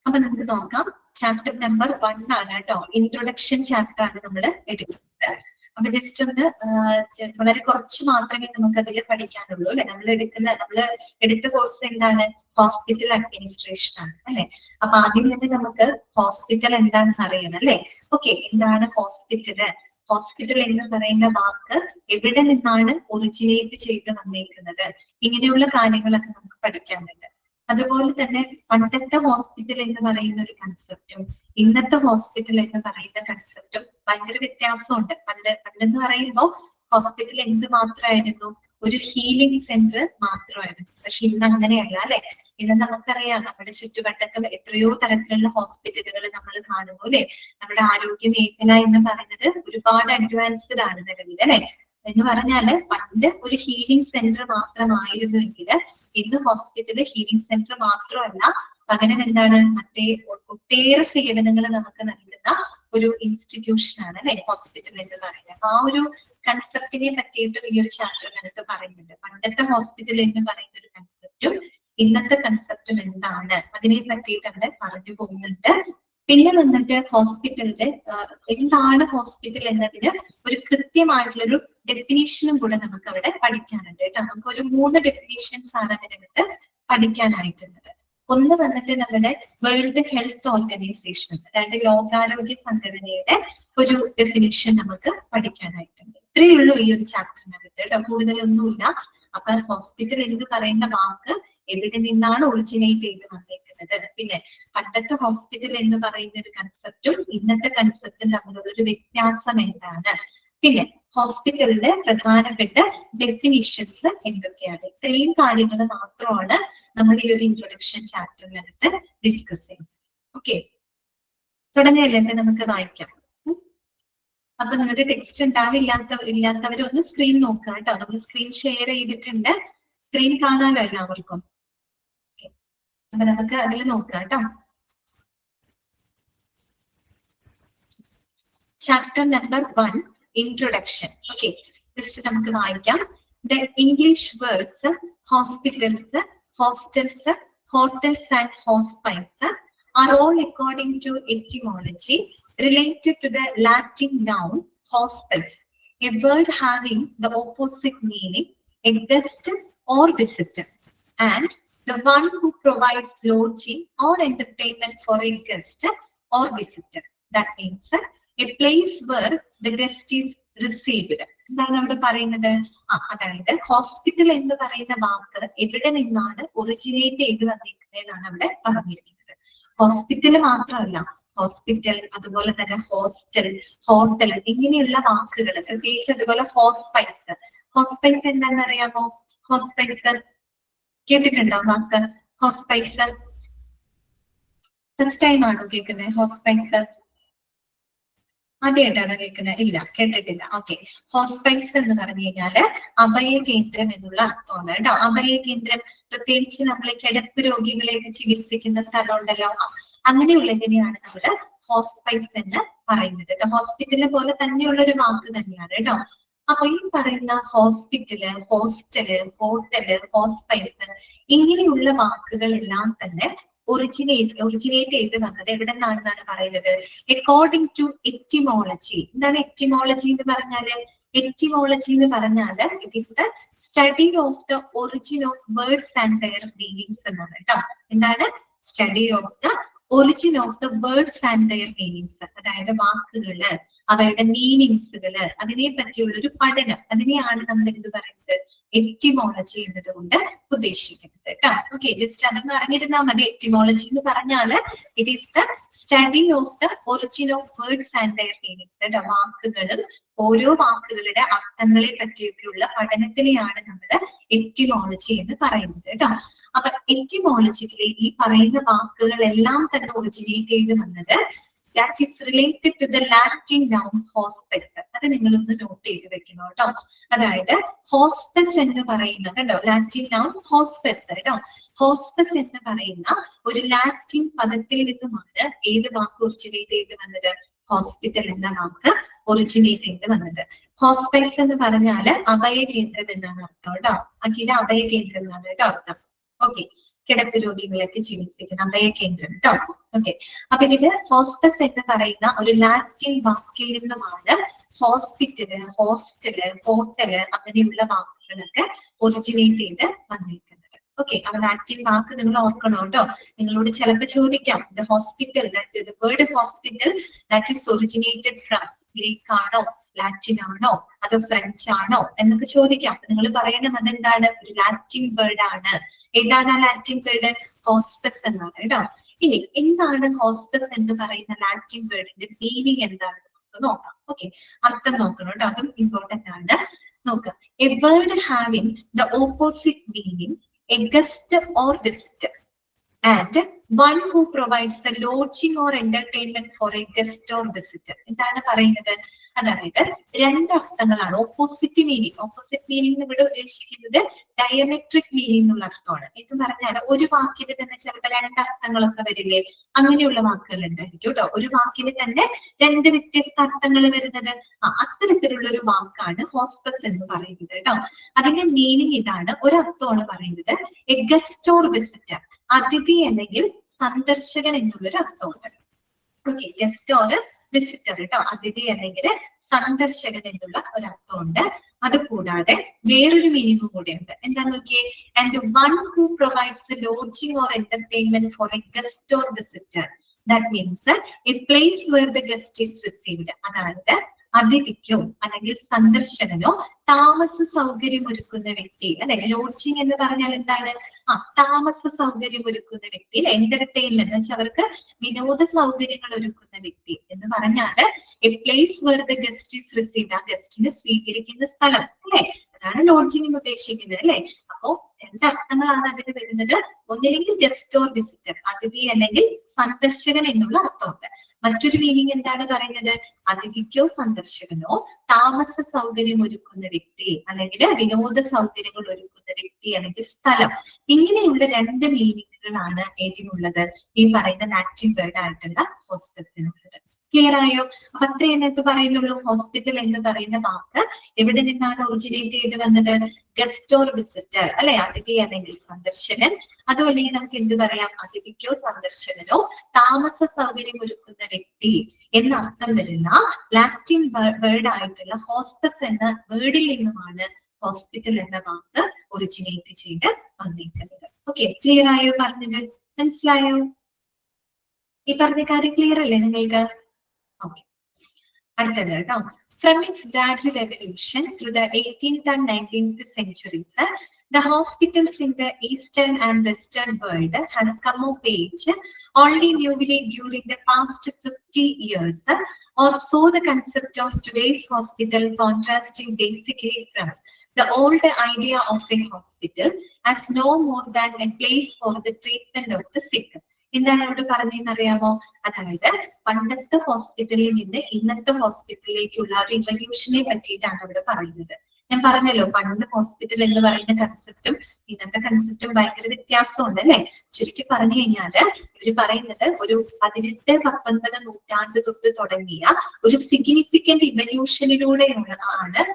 Speaker 1: അപ്പൊ നമുക്ക് നോക്കാം. ചാപ്റ്റർ നമ്പർ 1 ആണ് കേട്ടോ. ഇൻട്രൊഡക്ഷൻ ചാപ്റ്റർ ആണ് നമ്മൾ എടുക്കുന്നത്. അപ്പൊ ജസ്റ്റ് ഒന്ന് വളരെ കുറച്ച് മാത്രമേ നമുക്ക് അതിൽ പഠിക്കാനുള്ളൂ അല്ലെ. നമ്മൾ എടുത്ത കോഴ്സ് എന്താണ്? ഹോസ്പിറ്റൽ അഡ്മിനിസ്ട്രേഷൻ ആണ് അല്ലെ. അപ്പൊ അതിൽ നിന്ന് നമുക്ക് ഹോസ്പിറ്റൽ എന്താണെന്ന് അറിയണം അല്ലെ. ഓക്കെ, എന്താണ് ഹോസ്പിറ്റല്? ഹോസ്പിറ്റൽ എന്ന് പറയുന്ന വാക്ക് എവിടെ നിന്നാണ് ഒറിജിനേറ്റ് ചെയ്ത് വന്നേക്കുന്നത്? ഇങ്ങനെയുള്ള കാര്യങ്ങളൊക്കെ നമുക്ക് പഠിക്കാനുണ്ട്. അതുപോലെ തന്നെ പണ്ടത്തെ ഹോസ്പിറ്റൽ എന്ന് പറയുന്ന ഒരു കൺസെപ്റ്റും ഇന്നത്തെ ഹോസ്പിറ്റൽ എന്ന് പറയുന്ന കൺസെപ്റ്റും ഭയങ്കര വ്യത്യാസമുണ്ട്. പണ്ടെന്ന് പറയുമ്പോൾ ഹോസ്പിറ്റൽ എന്ത് മാത്രമായിരുന്നു? ഒരു ഹീലിംഗ് സെന്റർ മാത്രമായിരുന്നു. പക്ഷെ ഇന്ന് അങ്ങനെയല്ല അല്ലെ. ഇന്ന് നമുക്കറിയാം, നമ്മുടെ ചുറ്റുവട്ടത്ത് എത്രയോ തരത്തിലുള്ള ഹോസ്പിറ്റലുകൾ നമ്മൾ കാണുന്നു അല്ലെ. നമ്മുടെ ആരോഗ്യ മേഖല എന്ന് പറയുന്നത് ഒരുപാട് അഡ്വാൻസ്ഡ് ആണ് നിലവിൽ അല്ലെ. എന്ന് പറഞ്ഞാല് പണ്ട് ഒരു ഹീലിംഗ് സെന്റർ മാത്രമായിരുന്നുവെങ്കിൽ ഇന്ന് ഹോസ്പിറ്റല് ഹീലിംഗ് സെന്റർ മാത്രമല്ല, പകരം എന്താണ്, ഒട്ടേറെ സേവനങ്ങൾ നമുക്ക് നൽകുന്ന ഒരു ഇൻസ്റ്റിറ്റ്യൂഷൻ ആണ് അല്ലെ ഹോസ്പിറ്റൽ എന്ന് പറയുന്നത്. അപ്പൊ ആ ഒരു കൺസെപ്റ്റിനെ പറ്റിയിട്ട് ഈ ഒരു ചാപ്റ്ററിനകത്ത് പറയുന്നുണ്ട്. പണ്ടത്തെ ഹോസ്പിറ്റൽ എന്ന് പറയുന്ന ഒരു കൺസെപ്റ്റും ഇന്നത്തെ കൺസെപ്റ്റും എന്താണ്, അതിനെ പറ്റിയിട്ട് അവിടെ പറഞ്ഞു പോകുന്നുണ്ട്. പിന്നെ വന്നിട്ട് ഹോസ്പിറ്റലിന്റെ എന്താണ് ഹോസ്പിറ്റൽ എന്നതിന് ഒരു കൃത്യമായിട്ടുള്ളൊരു ഡെഫിനേഷനും കൂടെ നമുക്ക് അവിടെ പഠിക്കാനുണ്ട് കേട്ടോ. നമുക്ക് ഒരു 3 ഡെഫിനേഷൻസ് ആണ് അതിനകത്ത് പഠിക്കാനായിട്ടുള്ളത്. ഒന്ന് വന്നിട്ട് നമ്മുടെ വേൾഡ് ഹെൽത്ത് ഓർഗനൈസേഷൻ, അതായത് ലോകാരോഗ്യ സംഘടനയുടെ ഒരു ഡെഫിനേഷൻ നമുക്ക് പഠിക്കാനായിട്ടുണ്ട്. ഇത്രയേ ഉള്ളൂ ഈ ഒരു ചാപ്റ്ററിനകത്ത് കേട്ടോ, കൂടുതലൊന്നുമില്ല. അപ്പൊ ഹോസ്പിറ്റൽ എന്ന് പറയുന്ന വാക്ക് എവിടെ നിന്നാണ് ഒറിജിനേറ്റ് ചെയ്ത് വന്നേക്കുന്നത്, പിന്നെ പണ്ടത്തെ ഹോസ്പിറ്റൽ എന്ന് പറയുന്ന ഒരു കൺസെപ്റ്റും ഇന്നത്തെ കൺസെപ്റ്റും തമ്മിലുള്ള ഒരു വ്യത്യാസം എന്താണ്, പിന്നെ ഹോസ്പിറ്റലിന്റെ പ്രധാനപ്പെട്ട ഡെഫിനിഷൻസ് എന്തൊക്കെയാണ്. ഇത്രയും കാര്യങ്ങൾ മാത്രമാണ് നമ്മൾ ഈ ഒരു ഇൻട്രൊഡക്ഷൻ ചാപ്റ്ററിനകത്ത് ഡിസ്കസ് ചെയ്യുന്നത്. ഓക്കെ, തുടങ്ങിയല്ലേ നമുക്ക് വായിക്കാം. അപ്പൊ നിങ്ങളുടെ ടെക്സ്റ്റ് ഇല്ലാത്തവരൊന്ന് സ്ക്രീൻ നോക്കുക കേട്ടോ. നമ്മൾ സ്ക്രീൻ ഷെയർ ചെയ്തിട്ടുണ്ട്, സ്ക്രീൻ കാണാമല്ലോ എല്ലാവർക്കും. അപ്പൊ നമുക്ക് അതിൽ നോക്കാം കേട്ടോ. Chapter number 1, introduction. Okay, just നമുക്ക് വായിക്കാം. The English words hospitals, hostels, hotels and hospice are all according to etymology related to the Latin noun hospice, a word having the opposite meaning, a guest or visitor, and the one who provides lodging or entertainment for a guest or visitor. That means a place where the guest is received. എന്താണ് അവിടെ പറയുന്നത്? അതായത് hospital എന്ന് പറയുന്ന വാക്ക് എവിടെ നിന്നാണ് originate ചെയ്ത് വന്നിരിക്കുന്നതെന്നാണ് അവിടെ പറഞ്ഞിരിക്കുന്നത്. ഹോസ്പിറ്റൽ മാത്രമല്ല, ഹോസ്പിറ്റൽ, അതുപോലെ തന്നെ ഹോസ്റ്റൽ, ഹോട്ടൽ, ഇങ്ങനെയുള്ള വാക്കുകൾ, പ്രത്യേകിച്ച് അതുപോലെ ഹോസ്പൈസ്. ഹോസ്പൈസ് എന്താണെന്ന് അറിയാമോ? ഹോസ്പൈസ് കേട്ടിട്ടുണ്ടോ വാക്ക്? ഹോസ്പൈസ് ഫസ്റ്റ് ടൈം ആണോ കേൾക്കുന്നത്? ഹോസ്പൈസ് ആദ്യമായിട്ടാണോ കേൾക്കുന്നത്? ഇല്ല, കേട്ടിട്ടില്ല. ഓക്കെ, ഹോസ്പൈസ് എന്ന് പറഞ്ഞു കഴിഞ്ഞാല് അഭയ കേന്ദ്രം എന്നുള്ള അർത്ഥമാണ് കേട്ടോ. അഭയ കേന്ദ്രം, പ്രത്യേകിച്ച് നമ്മളെ കിടപ്പ് രോഗികളെയൊക്കെ ചികിത്സിക്കുന്ന സ്ഥലം ഉണ്ടല്ലോ, അങ്ങനെയുള്ളതിനെയാണ് നമ്മള് ഹോസ്പൈസ് എന്ന് പറയുന്നത് കേട്ടോ. ഹോസ്പിറ്റലിനെ പോലെ തന്നെയുള്ള ഒരു വാക്ക് തന്നെയാണ് കേട്ടോ. അപ്പൊ ഈ പറയുന്ന ഹോസ്പിറ്റല്, ഹോസ്റ്റല്, ഹോട്ടല്, ഹോസ്പൈസ്, ഇങ്ങനെയുള്ള വാക്കുകളെല്ലാം തന്നെ ഒറിജിനേറ്റ് ചെയ്ത് വന്നത് എവിടെ നിന്നാണെന്നാണ് പറയുന്നത്? According to etymology. എന്താണ് എറ്റിമോളജി എന്ന് പറഞ്ഞാല്? എറ്റിമോളജി എന്ന് പറഞ്ഞാല് it is the study of the origin of words and their meanings എന്നാണ് കേട്ടോ. എന്താണ്? Study of the origin of the words and their meanings, അതായത് വാക്കുകള്, അവയുടെ മീനിങ്സുകള്, അതിനെ പറ്റിയുള്ള ഒരു പഠനം, അതിനെയാണ് നമ്മൾ എന്ത് പറയുന്നത്, എറ്റിമോളജി എന്നതുകൊണ്ട് ഉദ്ദേശിക്കുന്നത് കേട്ടോ. ഓക്കെ, ജസ്റ്റ് അതൊന്ന് അറിഞ്ഞിരുന്നാൽ മതി. എറ്റിമോളജി എന്ന് പറഞ്ഞാല് it is the study of the origin of words and their meanings കേട്ടോ. വാക്കുകളും ഓരോ വാക്കുകളുടെ അർത്ഥങ്ങളെ പറ്റിയൊക്കെയുള്ള പഠനത്തിനെയാണ് നമ്മൾ എറ്റിമോളജി എന്ന് പറയുന്നത് കേട്ടോ. അപ്പൊ എറ്റിമോളജിക്കലി ഈ പറയുന്ന വാക്കുകളെല്ലാം തന്നെ ഒറിജിനേറ്റ് ചെയ്ത് വന്നത് that is related to the Latin noun hospes. അത് നിങ്ങളൊന്ന് നോട്ട് ചെയ്ത് വെക്കണം കേട്ടോ. അതായത് ഹോസ്പെസ് എന്ന് പറയുന്ന കേട്ടോ, ലാറ്റിൻ നൗൺ ഹോസ്പെസ് കേട്ടോ. ഹോസ്പെസ് എന്ന് പറയുന്ന ഒരു ലാറ്റിൻ പദത്തിൽ നിന്നുമാണ് ഏത് വാക്ക് ഒറിജിനേറ്റ് ചെയ്ത് വന്നത്, ഹോസ്പിറ്റൽ എന്ന വാക്ക് ഒറിജിനേറ്റ് ചെയ്ത് വന്നത്. ഹോസ്പെസ് എന്ന് പറഞ്ഞാല് അഭയ കേന്ദ്രം എന്നാണ് അർത്ഥം കേട്ടോ. അഖില അഭയ കേന്ദ്രം എന്നാണ് കേട്ടോ അർത്ഥം. ഓക്കെ, കിടപ്പ് രോഗികളൊക്കെ ചികിത്സിക്കുന്ന അഭയകേന്ദ്രം കേട്ടോ. ഓക്കെ, അപ്പൊ ഇതില് ഹോസ്പസ് എന്ന് പറയുന്ന ഒരു ലാറ്റിൻ വാക്കിൽ നിന്നുമാണ് ഹോസ്പിറ്റല്, ഹോസ്റ്റല്, ഹോട്ടല് അങ്ങനെയുള്ള വാക്കുകളൊക്കെ ഒറിജിനേറ്റ് ചെയ്ത് വന്നിരിക്കുന്നത്. ഓക്കെ, അപ്പൊ ലാറ്റിൻ വാക്ക് നിങ്ങൾ ഓർക്കണം കേട്ടോ. നിങ്ങളോട് ചിലപ്പോൾ ചോദിക്കാം, the hospital, the word hospital that is originated from Greek ആണോ, ലാറ്റിൻ ആണോ, അതോ ഫ്രഞ്ച് ആണോ എന്നൊക്കെ ചോദിക്കാം. നിങ്ങൾ പറയണം അതെന്താണ്, ഒരു ലാറ്റിൻ വേർഡ് ആണ്. ഏതാണ് ആ ലാറ്റിൻ വേർഡ്? ഹോസ്പസ് എന്നാണ് കേട്ടോ. ഇനി എന്താണ് ഹോസ്പസ് എന്ന് പറയുന്ന ലാറ്റിൻ വേർഡിന്റെ മീനിങ് എന്താണ് നമുക്ക് നോക്കാം. ഓക്കെ, അർത്ഥം നോക്കണം കേട്ടോ, അതും ഇമ്പോർട്ടന്റ് ആണ്. നോക്കാം, A word having the opposite meaning, A guest or visitor, and one who provides the lodging or entertainment for a guest or visitor. എന്താണ് പറയുന്നത്? അതായത് രണ്ട് അർത്ഥങ്ങളാണ്. ഓപ്പോസിറ്റ് മീനിങ്, ഓപ്പോസിറ്റ് മീനിങ് ഇവിടെ ഉദ്ദേശിക്കുന്നത് ഡയമെട്രിക് മീനിങ് എന്നുള്ള അർത്ഥമാണ്. എന്ന് പറഞ്ഞാൽ ഒരു വാക്കിന് തന്നെ ചിലപ്പോൾ രണ്ട് അർത്ഥങ്ങളൊക്കെ വരില്ലേ, അങ്ങനെയുള്ള വാക്കുകൾ ഉണ്ടായിരിക്കും കേട്ടോ. ഒരു വാക്കിന് തന്നെ രണ്ട് വ്യത്യസ്ത അർത്ഥങ്ങൾ വരുന്നത്, അത്തരത്തിലുള്ള ഒരു വാക്കാണ് ഹോസ്പസ് എന്ന് പറയുന്നത് കേട്ടോ. അതിന്റെ മീനിങ് ഇതാണ്. ഒരർത്ഥമാണ് പറയുന്നത്, എ ഗസ്റ്റ് ഓർ വിസിറ്റർ, അതിഥി അല്ലെങ്കിൽ സന്ദർശകൻ എന്നുള്ളൊരു അർത്ഥമുണ്ട്. ഓക്കെ, ഗസ്റ്റ് ഓർ വിസിറ്റർ കേട്ടോ, അതിഥി അല്ലെങ്കിൽ സന്ദർശകൻ എന്നുള്ള ഒരു അർത്ഥമുണ്ട്. അത് കൂടാതെ വേറൊരു മീനിങ്ങും കൂടെയുണ്ട്. എന്താന്ന് നോക്കിയേ, and one who provides lodging or entertainment for a guest or visitor, that means a place where the guest is received. അതായത് അതിഥിക്കോ അല്ലെങ്കിൽ സന്ദർശകനോ താമസ സൗകര്യം ഒരുക്കുന്ന വ്യക്തി, അല്ലെ. ലോഡ്ജിങ് എന്ന് പറഞ്ഞാൽ എന്താണ്? താമസ സൗകര്യം ഒരുക്കുന്ന വ്യക്തി, എന്റർടൈൻമെന്റ് എന്ന് വെച്ചാൽ അവർക്ക് വിനോദ സൗകര്യങ്ങൾ ഒരുക്കുന്ന വ്യക്തി എന്ന് പറഞ്ഞാല് a place where the guest is received, ആ ഗസ്റ്റിനെ സ്വീകരിക്കുന്ന സ്ഥലം, അല്ലെ. അതാണ് ലോഡ്ജിങ് ഉദ്ദേശിക്കുന്നത്, അല്ലെ. അപ്പോ രണ്ടർത്ഥങ്ങളാണ് അതിന് വരുന്നത്. ഒന്നില്ലെങ്കിൽ ഗസ്റ്റ് ഓർ വിസിറ്റർ, അതിഥി അല്ലെങ്കിൽ സന്ദർശകൻ എന്നുള്ള അർത്ഥമുണ്ട്. മറ്റൊരു മീനിങ് എന്താണ് പറയുന്നത്? അതിഥിക്കോ സന്ദർശകനോ താമസ സൗകര്യം ഒരുക്കുന്ന വ്യക്തി, അല്ലെങ്കിൽ വിനോദ സൗകര്യങ്ങൾ ഒരുക്കുന്ന വ്യക്തി അല്ലെങ്കിൽ സ്ഥലം. ഇങ്ങനെയുള്ള രണ്ട് മീനിങ്ങുകളാണ് ഏതിനുള്ളത്? ഈ പറയുന്ന ലാറ്റിൻ വേർഡ് ആയിട്ടുള്ള ഹോസ്പിറ്റലിനുള്ളത്. ക്ലിയർ ആയോ? അപ്പൊ അത്ര എന്നത്ത് പറയുന്നുള്ളൂ. ഹോസ്പിറ്റൽ എന്ന് പറയുന്ന വാക്ക് എവിടെ നിന്നാണ് ഒറിജിനേറ്റ് ചെയ്ത് വന്നത്? ഗസ്റ്റ് ഓർ വിസിറ്റർ, അല്ലെ, അതിഥി അല്ലെങ്കിൽ സന്ദർശകൻ. അതുമല്ലെങ്കിൽ നമുക്ക് എന്ത് പറയാം, അതിഥിക്കോ സന്ദർശകനോ താമസ സൗകര്യം ഒരുക്കുന്ന വ്യക്തി എന്നർത്ഥം വരുന്ന ലാറ്റിൻ വേർഡ് ആയിട്ടുള്ള ഹോസ്പസ് എന്ന വേർഡിൽ നിന്നുമാണ് ഹോസ്പിറ്റൽ എന്ന വാക്ക് ഒറിജിനേറ്റ് ചെയ്ത് വന്നിരിക്കുന്നത്. ഓക്കെ, ക്ലിയർ ആയോ? പറഞ്ഞത് മനസ്സിലായോ? ഈ പറഞ്ഞ കാര്യം ക്ലിയർ അല്ലേ നിങ്ങൾക്ക്? ഓക്കെ, അടുത്തത് കേട്ടോ. From its gradual evolution through the 18th and 19th centuries, the hospitals in the eastern and western world has come of age only newly during the past 50 years, or so the concept of today's hospital contrasting basically from the old idea of a hospital as no more than a place for the treatment of the sick. എന്താണ് അവിടെ പറഞ്ഞതെന്ന് അറിയാമോ? അതായത് പണ്ടത്തെ ഹോസ്പിറ്റലിൽ നിന്ന് ഇന്നത്തെ ഹോസ്പിറ്റലിലേക്കുള്ള ഒരു ഇവല്യൂഷനെ പറ്റിയിട്ടാണ് അവിടെ പറയുന്നത്. ഞാൻ പറഞ്ഞല്ലോ, പണ്ട് ഹോസ്പിറ്റൽ എന്ന് പറയുന്ന കൺസെപ്റ്റും ഇന്നത്തെ കൺസെപ്റ്റും ഭയങ്കര വ്യത്യാസമുണ്ട്, അല്ലെ. ചുരുക്കി പറഞ്ഞു കഴിഞ്ഞാല് ഇവര് പറയുന്നത് ഒരു 18-19 നൂറ്റാണ്ട് തൊട്ട് തുടങ്ങിയ ഒരു സിഗ്നിഫിക്കന്റ് ഇവല്യൂഷനിലൂടെയാണ്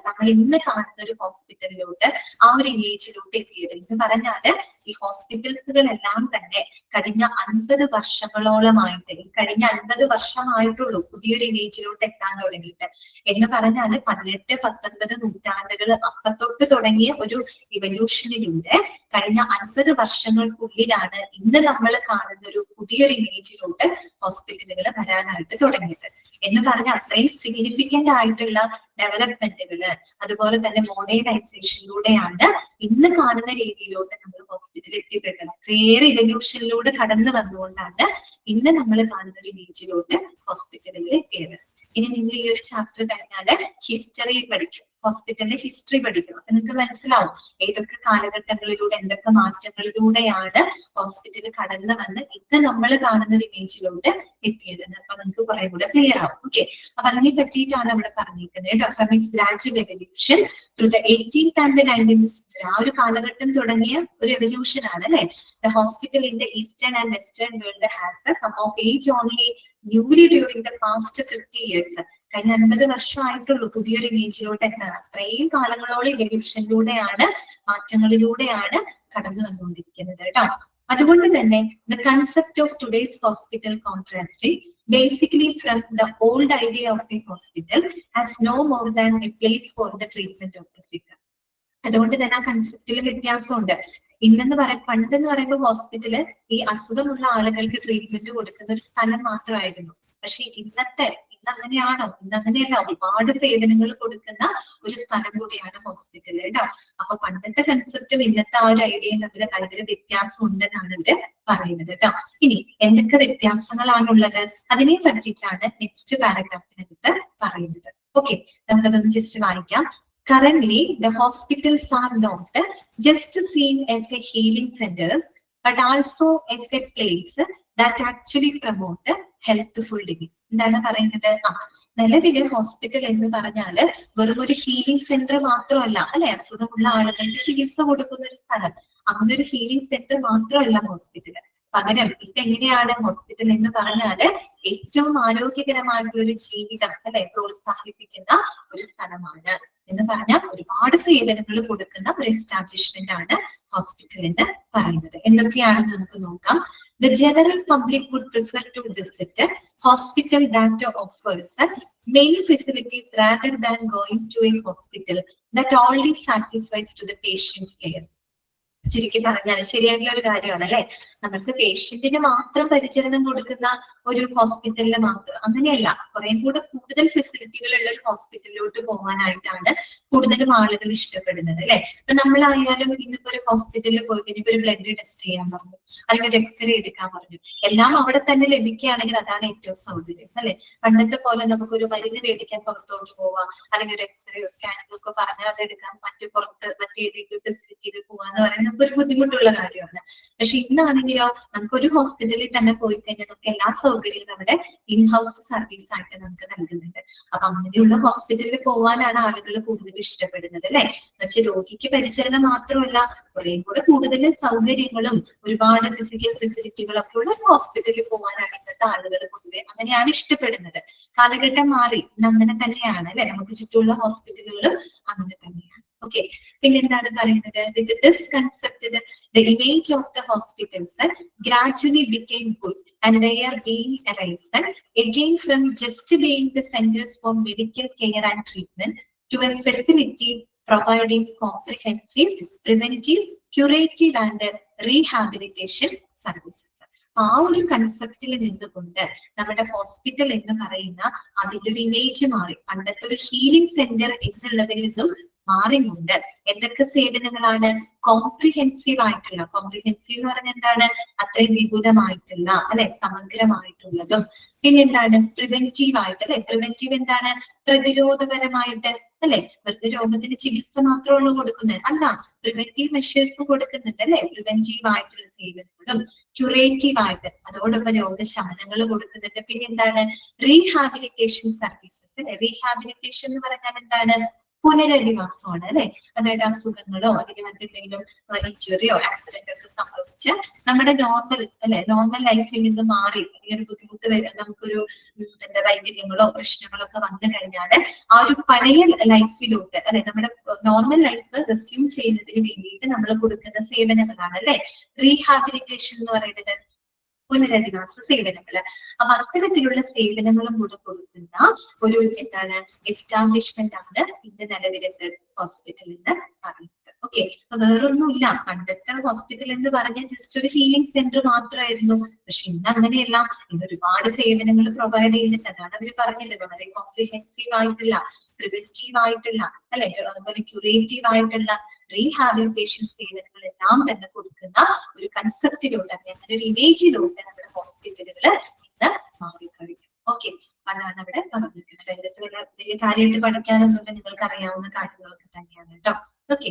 Speaker 1: നമ്മൾ ഇന്ന് കാണുന്ന ഒരു ഹോസ്പിറ്റലിലോട്ട്, ആ ഒരു ഇമേജിലോട്ട് എത്തിയത്. എന്ന് പറഞ്ഞാല് ഈ ഹോസ്പിറ്റൽസുകളെല്ലാം തന്നെ കഴിഞ്ഞ 50 വർഷങ്ങളോളമായിട്ട്, കഴിഞ്ഞ 50 വർഷമായിട്ടുള്ളൂ പുതിയൊരു ഇമേജിലോട്ട് എത്താൻ തുടങ്ങിയിട്ട്. എന്ന് പറഞ്ഞാല് 18, 19 നൂറ്റാണ്ടുകൾ അപ്പത്തൊട്ട് തുടങ്ങിയ ഒരു ഇവല്യൂഷനിലൂടെ കഴിഞ്ഞ 50 വർഷങ്ങൾക്കുള്ളിലാണ് ഇന്ന് നമ്മൾ കാണുന്ന ഒരു പുതിയൊരു ഇമേജിലോട്ട് ഹോസ്പിറ്റലുകൾ വരാനായിട്ട് തുടങ്ങിയത്. എന്ന് പറഞ്ഞാൽ അത്രയും സിഗ്നിഫിക്കന്റ് ആയിട്ടുള്ള ഡെവലപ്മെന്റുകള്, അതുപോലെ തന്നെ മോഡേണൈസേഷനിലൂടെയാണ് ഇന്ന് കാണുന്ന രീതിയിലോട്ട് നമ്മൾ ഹോസ്പിറ്റലിൽ എത്തിപ്പെട്ടത്. അത്രയേറെ ഇവല്യൂഷനിലൂടെ കടന്നു വന്നുകൊണ്ടാണ് ഇന്ന് നമ്മൾ കാണുന്ന ഒരു ഇമേജിലോട്ട് ഹോസ്പിറ്റലുകൾ എത്തിയത്. ഇനി നിങ്ങൾ ഈ ഒരു ചാപ്റ്റർ കഴിഞ്ഞാല് ഹിസ്റ്ററി പഠിക്കും, ഹോസ്പിറ്റലിന്റെ ഹിസ്റ്ററി പഠിക്കണം. അപ്പൊ നിങ്ങൾക്ക് മനസ്സിലാവും ഏതൊക്കെ കാലഘട്ടങ്ങളിലൂടെ എന്തൊക്കെ മാറ്റങ്ങളിലൂടെയാണ് ഹോസ്പിറ്റൽ കടന്നു വന്ന് ഇന്ന് നമ്മൾ കാണുന്ന ഒരു ഇമേജിലോട്ട് എത്തിയതെന്ന്. അപ്പൊ നിങ്ങൾക്ക് കുറെ കൂടെ ക്ലിയർ ആവും. ഓക്കെ, അപ്പൊ അതിനെ പറ്റിയിട്ടാണ് ഇവിടെ പറഞ്ഞിരിക്കുന്നത്. From it's gradual evolution through the 18th and the 19th century, ആ ഒരു കാലഘട്ടം തുടങ്ങിയ ഒരു എവല്യൂഷൻ ആണ് അല്ലെ. The hospital in the eastern and western world has come of age only newly during the past 50 years. കഴിഞ്ഞ 50 വർഷമായിട്ടുള്ളൂ പുതിയൊരു ഇമേജിലോട്ട് എത്താൻ. അത്രയും കാലങ്ങളോളം ഇവല്യൂഷനിലൂടെയാണ്, മാറ്റങ്ങളിലൂടെയാണ് കടന്നു വന്നുകൊണ്ടിരിക്കുന്നത് കേട്ടോ. അതുകൊണ്ട് തന്നെ the concept of today's hospital contrasting basically from the old idea of a hospital has no more than a place for the treatment of the sick. അതുകൊണ്ട് തന്നെ ആ കൺസെപ്റ്റിൽ വ്യത്യാസമുണ്ട്. പണ്ടെന്ന് പറയുമ്പോൾ ഹോസ്പിറ്റല് ഈ അസുഖമുള്ള ആളുകൾക്ക് ട്രീറ്റ്മെന്റ് കൊടുക്കുന്ന ഒരു സ്ഥലം മാത്രമായിരുന്നു. പക്ഷെ ഇന്ന് അങ്ങനെയാണോ? ഇന്ന് അങ്ങനെയല്ല, ഒരുപാട് സേവനങ്ങൾ കൊടുക്കുന്ന ഒരു സ്ഥലം കൂടിയാണ് ഹോസ്പിറ്റൽ കേട്ടോ. അപ്പൊ പണ്ടത്തെ കൺസെപ്റ്റും ഇന്നത്തെ ആ ഒരു ഐഡിയയും തമ്മിൽ ഭയങ്കര വ്യത്യാസം ഉണ്ടെന്നാണ് ഇവര് പറയുന്നത് കേട്ടോ. ഇനി എന്തൊക്കെ വ്യത്യാസങ്ങളാണുള്ളത് അതിനെ പറ്റിയിട്ടാണ് നെക്സ്റ്റ് പാരഗ്രാഫിനകത്ത് പറയുന്നത്. ഓക്കെ, നമുക്കതൊന്ന് ജസ്റ്റ് വായിക്കാം. Currently, the hospitals are not just seen as a healing center, but also as a place that actually promote healthful living. എന്താണ് പറയുന്നത്? നിലവിലെ ഹോസ്പിറ്റൽ എന്ന് പറഞ്ഞാല് വെറും ഒരു ഹീലിംഗ് സെന്റർ മാത്രമല്ല അല്ലെ, അസുഖമുള്ള ആളുകൾക്ക് ചികിത്സ കൊടുക്കുന്ന ഒരു സ്ഥലം. അങ്ങനെ ഒരു ഹീലിംഗ് സെന്റർ മാത്രമല്ല ഹോസ്പിറ്റൽ. പകരം ഇപ്പൊ എങ്ങനെയാണ് ഹോസ്പിറ്റൽ എന്ന് പറഞ്ഞാല് ഏറ്റവും ആരോഗ്യകരമായിട്ടുള്ള ഒരു ജീവിതം അല്ലെ പ്രോത്സാഹിപ്പിക്കുന്ന ഒരു സ്ഥലമാണ്. എന്ന് പറഞ്ഞാൽ ഒരുപാട് സേവനങ്ങൾ കൊടുക്കുന്ന ഒരു എസ്റ്റാബ്ലിഷ്മെന്റ് ആണ് ഹോസ്പിറ്റൽ എന്ന് പറയുന്നത്. എന്തൊക്കെയാണെന്ന് നമുക്ക് നോക്കാം. The general public would prefer to visit a hospital that offers many facilities rather than going to a hospital that only satisfies to the patient's care. ചുരുക്കി പറഞ്ഞാൽ ശരിയായിട്ടുള്ള ഒരു കാര്യമാണ് അല്ലെ. നമുക്ക് പേഷ്യന്റിന് മാത്രം പരിചരണം കൊടുക്കുന്ന ഒരു ഹോസ്പിറ്റലിൽ മാത്രം അങ്ങനെയല്ല, കുറെ കൂടെ കൂടുതൽ ഫെസിലിറ്റികൾ ഉള്ള ഒരു ഹോസ്പിറ്റലിലോട്ട് പോകാനായിട്ടാണ് കൂടുതലും ആളുകൾ ഇഷ്ടപ്പെടുന്നത് അല്ലെ. ഇപ്പൊ നമ്മളായാലും ഇന്നിപ്പോ ഒരു ഹോസ്പിറ്റലിൽ പോയി കഴിഞ്ഞപ്പോ ഒരു ബ്ലഡ് ടെസ്റ്റ് ചെയ്യാൻ പറഞ്ഞു, അല്ലെങ്കിൽ ഒരു എക്സ്റേ എടുക്കാൻ പറഞ്ഞു, എല്ലാം അവിടെ തന്നെ ലഭിക്കുകയാണെങ്കിൽ അതാണ് ഏറ്റവും സൗകര്യം അല്ലെ. പണ്ടത്തെ പോലെ നമുക്കൊരു മരുന്ന് മേടിക്കാൻ പുറത്തോട്ട് പോവാം, അല്ലെങ്കിൽ ഒരു എക്സ്റേയോ സ്കാനിങ്ങോ ഒക്കെ പറഞ്ഞാൽ അത് എടുക്കാൻ മറ്റേതെങ്കിലും ഫെസിലിറ്റിയിൽ പോവാന്ന് പറയുന്നത് ഒരു ബുദ്ധിമുട്ടുള്ള കാര്യമാണ്. പക്ഷെ ഇന്നാണെങ്കിലോ നമുക്കൊരു ഹോസ്പിറ്റലിൽ തന്നെ പോയി കഴിഞ്ഞാൽ നമുക്ക് എല്ലാ സൗകര്യവും നമ്മുടെ ഇൻഹൗസ് സർവീസ് ആയിട്ട് നമുക്ക് നൽകുന്നുണ്ട്. അപ്പൊ അങ്ങനെയുള്ള ഹോസ്പിറ്റലിൽ പോകാനാണ് ആളുകൾ കൂടുതൽ ഇഷ്ടപ്പെടുന്നത് അല്ലെ. എന്നുവെച്ചാൽ രോഗിക്ക് പരിചരണം മാത്രമല്ല, കുറെ കൂടെ കൂടുതൽ സൗകര്യങ്ങളും ഒരുപാട് ഫിസിക്കൽ ഫെസിലിറ്റികളൊക്കെ ഉള്ള ഹോസ്പിറ്റലിൽ പോകാനാണ് ഇന്നത്തെ ആളുകൾ പൊതുവെ അങ്ങനെയാണ് ഇഷ്ടപ്പെടുന്നത്. കാലഘട്ടം മാറി അങ്ങനെ തന്നെയാണ് അല്ലെ. നമുക്ക് ചുറ്റുമുള്ള ഹോസ്പിറ്റലുകളും അങ്ങനെ തന്നെയാണ്. ഓക്കെ, പിന്നെ എന്താണ് പറയുന്നത്? With this concept, the image of the hospitals gradually became good, and they are being erased again from just being the centers for medical care and treatment to a facility providing comprehensive, preventive, curative and rehabilitation services. ആ ഒരു കൺസെപ്റ്റിൽ നിന്നുകൊണ്ട് നമ്മുടെ hospital എന്ന് പറയുന്ന അതിന്റെ ഒരു image മാറി. പണ്ടത്തെ ഒരു ഹീലിംഗ് സെന്റർ എന്നുള്ളതിൽ നിന്നും മാറിയുണ്ട്. എന്തൊക്കെ സേവനങ്ങളാണ്? കോംപ്രിഹെൻസീവ് ആയിട്ടുള്ള, കോംപ്രിഹെൻസീവ് എന്ന് പറഞ്ഞാൽ എന്താണ്? അത്രയും വിപുലമായിട്ടുള്ള അല്ലെ, സമഗ്രമായിട്ടുള്ളതും. പിന്നെ എന്താണ്? പ്രിവെന്റീവ് ആയിട്ട് അല്ലെ. പ്രിവെന്റീവ് എന്താണ്? പ്രതിരോധപരമായിട്ട് അല്ലെ. വെറുതെ രോഗത്തിന് ചികിത്സ മാത്രമാണ് കൊടുക്കുന്നത് അല്ല, പ്രിവെന്റീവ് മെഷേഴ്സ് കൊടുക്കുന്നുണ്ട് അല്ലെ. പ്രിവെന്റീവ് ആയിട്ടുള്ള സേവനങ്ങളും ക്യൂറേറ്റീവ് ആയിട്ട് അതോടൊപ്പം രോഗശമനങ്ങൾ കൊടുക്കുന്നുണ്ട്. പിന്നെ എന്താണ്? റീഹാബിലിറ്റേഷൻ സർവീസസ് അല്ലെ. റീഹാബിലിറ്റേഷൻ എന്ന് പറഞ്ഞാൽ എന്താണ്? പുനരധിവാസമാണ് അല്ലെ. അതായത് അസുഖങ്ങളോ അല്ലെങ്കിൽ മറ്റെന്തെങ്കിലും ഇഞ്ചുറിയോ ആക്സിഡന്റ് ഒക്കെ സംഭവിച്ച് നമ്മുടെ നോർമൽ ലൈഫിൽ നിന്ന് മാറി ഈ ഒരു ബുദ്ധിമുട്ട് നമുക്കൊരു വൈകല്യങ്ങളോ പ്രശ്നങ്ങളോ ഒക്കെ വന്നു കഴിഞ്ഞാൽ ആ ഒരു പഴയ ലൈഫിലോട്ട് അല്ലെ നമ്മുടെ നോർമൽ ലൈഫ് റെസ്യൂം ചെയ്യുന്നതിന് വേണ്ടിയിട്ട് നമ്മൾ കൊടുക്കുന്ന സേവനങ്ങളാണ് അല്ലെ റീഹാബിലിറ്റേഷൻ എന്ന് പറയുന്നത്, പുനരധിവാസ സേവനങ്ങള്. അപ്പൊ അത്തരത്തിലുള്ള സേവനങ്ങളും കൂടെ കൊടുക്കുന്ന ഒരു എസ്റ്റാബ്ലിഷ്മെന്റ് ആണ് ഇന്ന് നിലവിലത്തെ ഹോസ്പിറ്റൽ എന്ന് പറയുന്നത്. ഓക്കെ, അപ്പൊ വേറൊന്നുമില്ല. പണ്ടത്തെ ഹോസ്പിറ്റൽ എന്ന് പറഞ്ഞാൽ ജസ്റ്റ് ഒരു ഹീലിംഗ് സെന്റർ മാത്രമായിരുന്നു. പക്ഷെ ഇന്ന് അങ്ങനെയല്ല, ഇന്ന് ഒരുപാട് സേവനങ്ങൾ പ്രൊവൈഡ് ചെയ്യുന്നുണ്ട്. അതാണ് അവർ പറഞ്ഞത്, വളരെ കോംപ്രിഹെൻസീവ് ആയിട്ടുള്ള, പ്രിവെന്റീവ് ആയിട്ടുള്ള അല്ലെ, അതുപോലെ ക്യൂറേറ്റീവ് ആയിട്ടുള്ള റീഹാബിലിറ്റേഷൻ സേവനങ്ങൾ എല്ലാം തന്നെ കൊടുക്കുന്ന ഒരു കൺസെപ്റ്റിലൂടെ അങ്ങനെ ഒരു ഇമേജിലൂടെ നമ്മുടെ ഹോസ്പിറ്റലുകൾ ഇന്ന് മാറിക്കഴിഞ്ഞു. ഓക്കെ, അതാണ് അവിടെ പറഞ്ഞിരിക്കുന്നത്. അതിനകത്ത് വലിയ കാര്യമായിട്ട് പഠിക്കാനൊന്നുമില്ല, നിങ്ങൾക്ക് അറിയാവുന്ന കാര്യങ്ങളൊക്കെ തന്നെയാണ് കേട്ടോ. ഓക്കെ,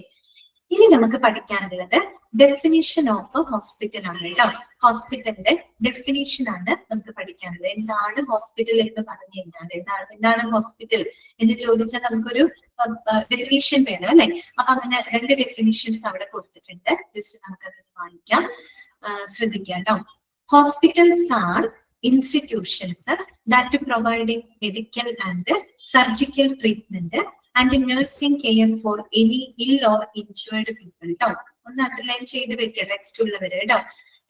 Speaker 1: ഇനി നമുക്ക് പഠിക്കാനുള്ളത് ഡെഫിനിഷൻ ഓഫ് ഹോസ്പിറ്റൽ ആണ് കേട്ടോ. ഹോസ്പിറ്റലിന്റെ ഡെഫിനിഷൻ ആണ് നമുക്ക് പഠിക്കാനുള്ളത്. എന്താണ് ഹോസ്പിറ്റൽ എന്ന് പറഞ്ഞു കഴിഞ്ഞാൽ എന്താണ് ഹോസ്പിറ്റൽ എന്ന് ചോദിച്ചാൽ നമുക്കൊരു ഡെഫിനിഷൻ വേണം അല്ലെ. അപ്പൊ അങ്ങനെ 2 ഡെഫിനിഷൻസ് അവിടെ കൊടുത്തിട്ടുണ്ട്. ജസ്റ്റ് നമുക്കത് വായിക്കാം, ശ്രദ്ധിക്കാം കേട്ടോ. Hospitals are institutions that providing medical and surgical treatment and nursing care for any ill or injured people. ഒന്ന് അണ്ടർലൈൻ ചെയ്ത് വെക്കുക ടെക്സ്റ്റ് ഉള്ളവര് കേട്ടോ.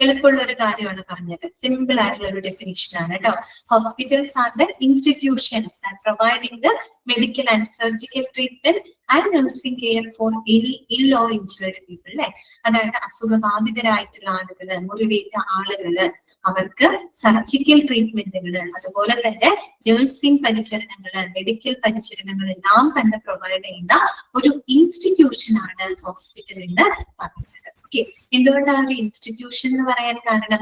Speaker 1: എളുപ്പമുള്ള ഒരു കാര്യമാണ് പറഞ്ഞത്, സിമ്പിൾ ആയിട്ടുള്ള ഒരു ഡെഫിനിഷൻ ആണ് കേട്ടോ. Hospitals are the institutions that providing the medical and surgical treatment and nursing care for any ഇൽ ഓർ ഇൻജുർഡ് പീപ്പിൾ അല്ലെ. അതായത് അസുഖബാധിതരായിട്ടുള്ള ആളുകള്, മുറിവേറ്റ ആളുകള്, അവർക്ക് സർജിക്കൽ ട്രീറ്റ്മെന്റുകള്, അതുപോലെ തന്നെ നഴ്സിംഗ് പരിചരണങ്ങള്, മെഡിക്കൽ പരിചരണങ്ങൾ എല്ലാം തന്നെ പ്രൊവൈഡ് ചെയ്യുന്ന ഒരു ഇൻസ്റ്റിറ്റ്യൂഷൻ ആണ് ഹോസ്പിറ്റൽ എന്ന് പറയുന്നത്. എന്തുകൊണ്ടാണ് ഒരു ഇൻസ്റ്റിറ്റ്യൂഷൻ എന്ന് പറയാൻ കാരണം?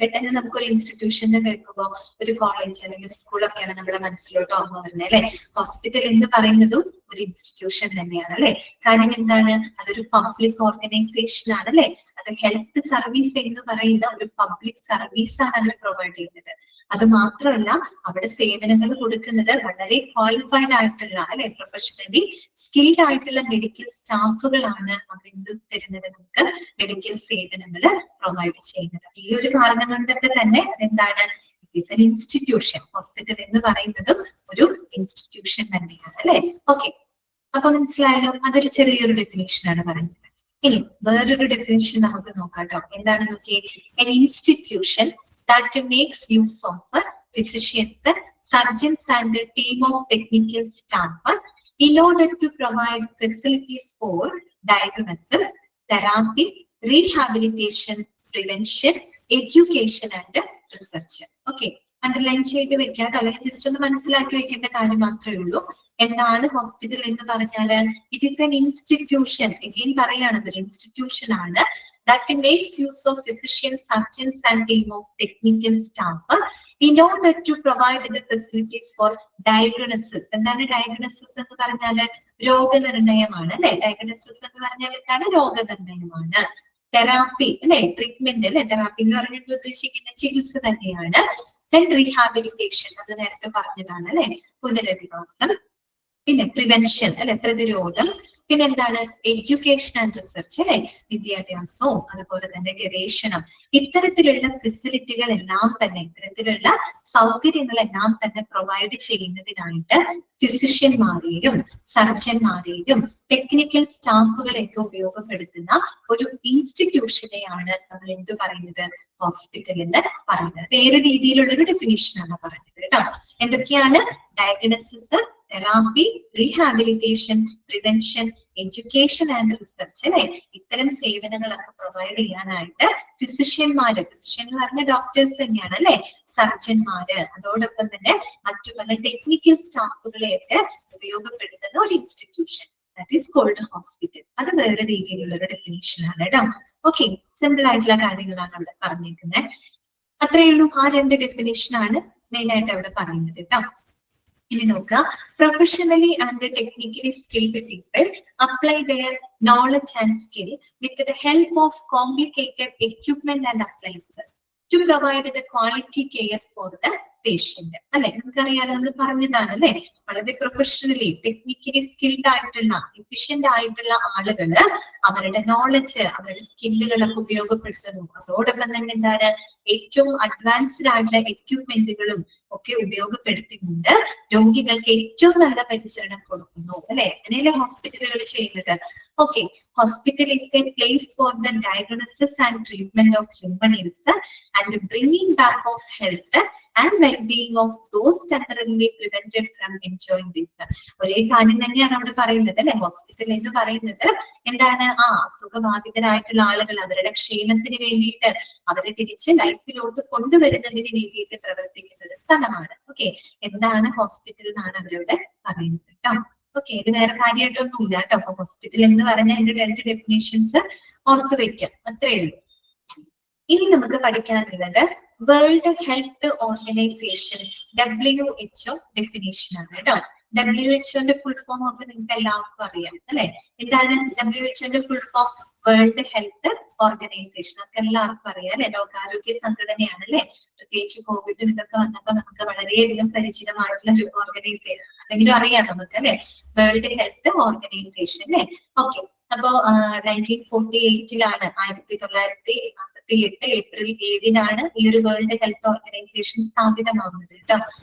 Speaker 1: പെട്ടെന്ന് നമുക്കൊരു ഇൻസ്റ്റിറ്റ്യൂഷൻ കേൾക്കുമ്പോൾ ഒരു കോളേജ് അല്ലെങ്കിൽ സ്കൂളൊക്കെയാണ് നമ്മുടെ മനസ്സിലോട്ട് ഓർമ്മ വരുന്നത് അല്ലെ. ഹോസ്പിറ്റൽ എന്ന് പറയുന്നതും ഒരു ഇൻസ്റ്റിറ്റ്യൂഷൻ തന്നെയാണ് അല്ലെ. കാര്യം എന്താണ്? അതൊരു പബ്ലിക് ഓർഗനൈസേഷൻ ആണ് അല്ലെ. അത് ഹെൽത്ത് സർവീസ് എന്ന് പറയുന്ന ഒരു പബ്ലിക് സർവീസ് ആണ് അവർ പ്രൊവൈഡ് ചെയ്യുന്നത്. അത് മാത്രമല്ല, അവിടെ സേവനങ്ങൾ കൊടുക്കുന്നത് വളരെ ക്വാളിഫൈഡ് ആയിട്ടുള്ള അല്ലെ, പ്രൊഫഷണലി സ്കിൽഡ് ആയിട്ടുള്ള മെഡിക്കൽ സ്റ്റാഫുകളാണ് അവർ എന്ത് തരുന്നത്, നമുക്ക് മെഡിക്കൽ സേവനങ്ങൾ പ്രൊവൈഡ് ചെയ്യുന്നത്. ഈ ഒരു കാരണം കൊണ്ടൊക്കെ തന്നെ അതെന്താണ്, it is N institution. Hospital എന്ന് പറയുന്നതും ഒരു ഇൻസ്റ്റിറ്റ്യൂഷൻ തന്നെയാണ് അല്ലെ. ഓക്കെ, അപ്പൊ മനസ്സിലായല്ലോ, അതൊരു ചെറിയൊരു ഡെഫിനേഷൻ ആണ് പറയുന്നത്. ഇനി വേറൊരു ഡെഫിനേഷൻ നമുക്ക് നോക്കാം കേട്ടോ. എന്താണ് നോക്കിയേ? N institution that makes use of physicians, surgeons and the team of technical staff in order to provide facilities for diagnosis, therapy, rehabilitation, prevention, education and research. Okay, underline ചെയ്ത് വെക്കാം, അല്ലെങ്കിൽ ജസ്റ്റ് ഒന്ന് മനസ്സിലാക്കി വെക്കേണ്ട കാര്യം മാത്രമേ ഉള്ളൂ. എന്താണ് ഹോസ്പിറ്റൽ എന്ന് പറഞ്ഞാല്? It is N institution. Again പറയാണ്, അതൊരു ഇൻസ്റ്റിറ്റ്യൂഷൻ ആണ്. That makes use of physicians, surgeons and team of technical staff in order to provide the facilities for diagnosis. എന്താണ് ഡയഗ്നോസിസ് എന്ന് പറഞ്ഞാല്? രോഗനിർണയമാണ് അല്ലെ. ഡയഗ്നോസിസ് എന്ന് പറഞ്ഞാൽ എന്താണ്? രോഗനിർണയമാണ്. തെറാപ്പി അല്ലെ, ട്രീറ്റ്മെന്റ് അല്ലെ. തെറാപ്പി എന്ന് പറഞ്ഞിട്ട് ഉദ്ദേശിക്കുന്ന ചികിത്സ തന്നെയാണ്. then rehabilitation, അത് നേരത്തെ പറഞ്ഞതാണ് അല്ലെ, പുനരധിവാസം. പിന്നെ പ്രിവെൻഷൻ അല്ലെ, പ്രതിരോധം. പിന്നെ എന്താണ്? എഡ്യൂക്കേഷൻ ആൻഡ് റിസർച്ച് അല്ലെ, വിദ്യാഭ്യാസവും അതുപോലെ തന്നെ ഗവേഷണം. ഇത്തരത്തിലുള്ള ഫെസിലിറ്റികൾ എല്ലാം തന്നെ, ഇത്തരത്തിലുള്ള സൗകര്യങ്ങളെല്ലാം തന്നെ പ്രൊവൈഡ് ചെയ്യുന്നതിനായിട്ട് ഫിസിഷ്യന്മാരെയും സർജന്മാരെയും ടെക്നിക്കൽ സ്റ്റാഫുകളെയൊക്കെ ഉപയോഗപ്പെടുത്തുന്ന ഒരു ഇൻസ്റ്റിറ്റ്യൂഷനെയാണ് നമ്മൾ എന്ത് പറയുന്നത്? ഹോസ്പിറ്റൽ എന്ന് പറയുന്നത്. വേറെ രീതിയിലുള്ള ഒരു ഡെഫിനേഷൻ ആണ് പറയുന്നത് കേട്ടോ. എന്തൊക്കെയാണ്? Diagnosis, therapy, rehabilitation, prevention, education and research അല്ലെ. ഇത്തരം സേവനങ്ങളൊക്കെ പ്രൊവൈഡ് ചെയ്യാനായിട്ട് ഫിസിഷ്യന്മാര്, ഫിസിഷ്യൻ എന്ന് പറഞ്ഞ ഡോക്ടേഴ്സ് തന്നെയാണ് അല്ലെ, സർജന്മാര്, അതോടൊപ്പം തന്നെ മറ്റു പല ടെക്നിക്കൽ സ്റ്റാഫുകളെയൊക്കെ ഉപയോഗപ്പെടുത്തുന്ന ഒരു institution, that is called hospital. അത് വേറെ രീതിയിലുള്ള ഒരു ഡെഫിനേഷൻ ആണ് കേട്ടോ. ഓക്കെ, സിമ്പിൾ ആയിട്ടുള്ള കാര്യങ്ങളാണ് അവിടെ പറഞ്ഞിരിക്കുന്നത്. അത്രയേ ഉള്ളൂ. ആ 2 ഡെഫിനേഷൻ ആണ് മെയിൻ ആയിട്ട് അവിടെ പറയുന്നത് കേട്ടോ. ഇനി നോക്കുക, professionally and technically skilled people apply their knowledge and skill with the help of complicated equipment and appliances to provide the quality care for the patient അല്ലെ. നമുക്കറിയാലോ, നമ്മൾ പറഞ്ഞതാണ് അല്ലെ, വളരെ പ്രൊഫഷണലി ടെക്നിക്കലി സ്കിൽഡ് ആയിട്ടുള്ള എഫിഷ്യന്റ് ആയിട്ടുള്ള ആളുകള് അവരുടെ നോളജ്, അവരുടെ സ്കില്ലുകളൊക്കെ ഉപയോഗപ്പെടുത്തുന്നു. അതോടൊപ്പം തന്നെ എന്താണ്, ഏറ്റവും അഡ്വാൻസ്ഡ് ആയിട്ടുള്ള എക്യുപ്മെന്റുകളും ഒക്കെ ഉപയോഗപ്പെടുത്തിക്കൊണ്ട് രോഗികൾക്ക് ഏറ്റവും നല്ല പരിചരണം കൊടുക്കുന്നു അല്ലെ. അങ്ങനെയല്ലേ ഹോസ്പിറ്റലുകൾ ചെയ്യുന്നത്. Okay, hospital is a place for the diagnosis and treatment of human ills and the bringing back of health and well-being of those temporarily prevented from enjoying this. ഒരേ കാര്യം തന്നെയാണ് അവിടെ പറയുന്നത് അല്ലെ. ഹോസ്പിറ്റൽ എന്ന് പറയുന്നത് എന്താണ്, അസുഖബാധിതരായിട്ടുള്ള ആളുകൾ അവരുടെ ക്ഷേമത്തിന് വേണ്ടിയിട്ട് അവരെ തിരിച്ച് ലൈഫിലോട്ട് കൊണ്ടുവരുന്നതിന് വേണ്ടിയിട്ട് പ്രവർത്തിക്കുന്ന ഒരു സ്ഥലമാണ്. ഓക്കെ, എന്താണ് ഹോസ്പിറ്റൽ എന്നാണ് അവരോട് പറയുന്നത് കേട്ടോ. ഓക്കെ, ഇത് വേറെ കാര്യമായിട്ടൊന്നുമില്ല കേട്ടോ. അപ്പൊ ഹോസ്പിറ്റൽ എന്ന് പറഞ്ഞ അതിന്റെ 2 ഡെഫിനേഷൻസ് ഓർത്തു വെക്കാം, അത്രയേ ഉള്ളൂ. ഇനി നമുക്ക് പഠിക്കാനുള്ളത് world health organisation WHO definition ആണ് കേട്ടോ. WHO ഫുൾ ഫോം ഒക്കെ നിങ്ങൾക്ക് എല്ലാവർക്കും അറിയാം അല്ലെ. എന്താണ് WHO full form? World health organisation ഒക്കെ എല്ലാവർക്കും അറിയാം അല്ലെ. ലോകാരോഗ്യ സംഘടനയാണ് അല്ലെ. പ്രത്യേകിച്ച് കോവിഡും ഇതൊക്കെ വന്നപ്പോ നമുക്ക് വളരെയധികം പരിചിതമായിട്ടുള്ള ഒരു ഓർഗനൈസേഷൻ അല്ലെങ്കിലും അറിയാം നമുക്ക് അല്ലെ. വേൾഡ് ഹെൽത്ത് ഓർഗനൈസേഷൻ അല്ലെ. ഓക്കെ, അപ്പോ 1948 1948 ഏപ്രിൽ 7 ഈ ഒരു വേൾഡ് ഹെൽത്ത് ഓർഗനൈസേഷൻ സ്ഥാപിതമാകുന്നത് കേട്ടോ.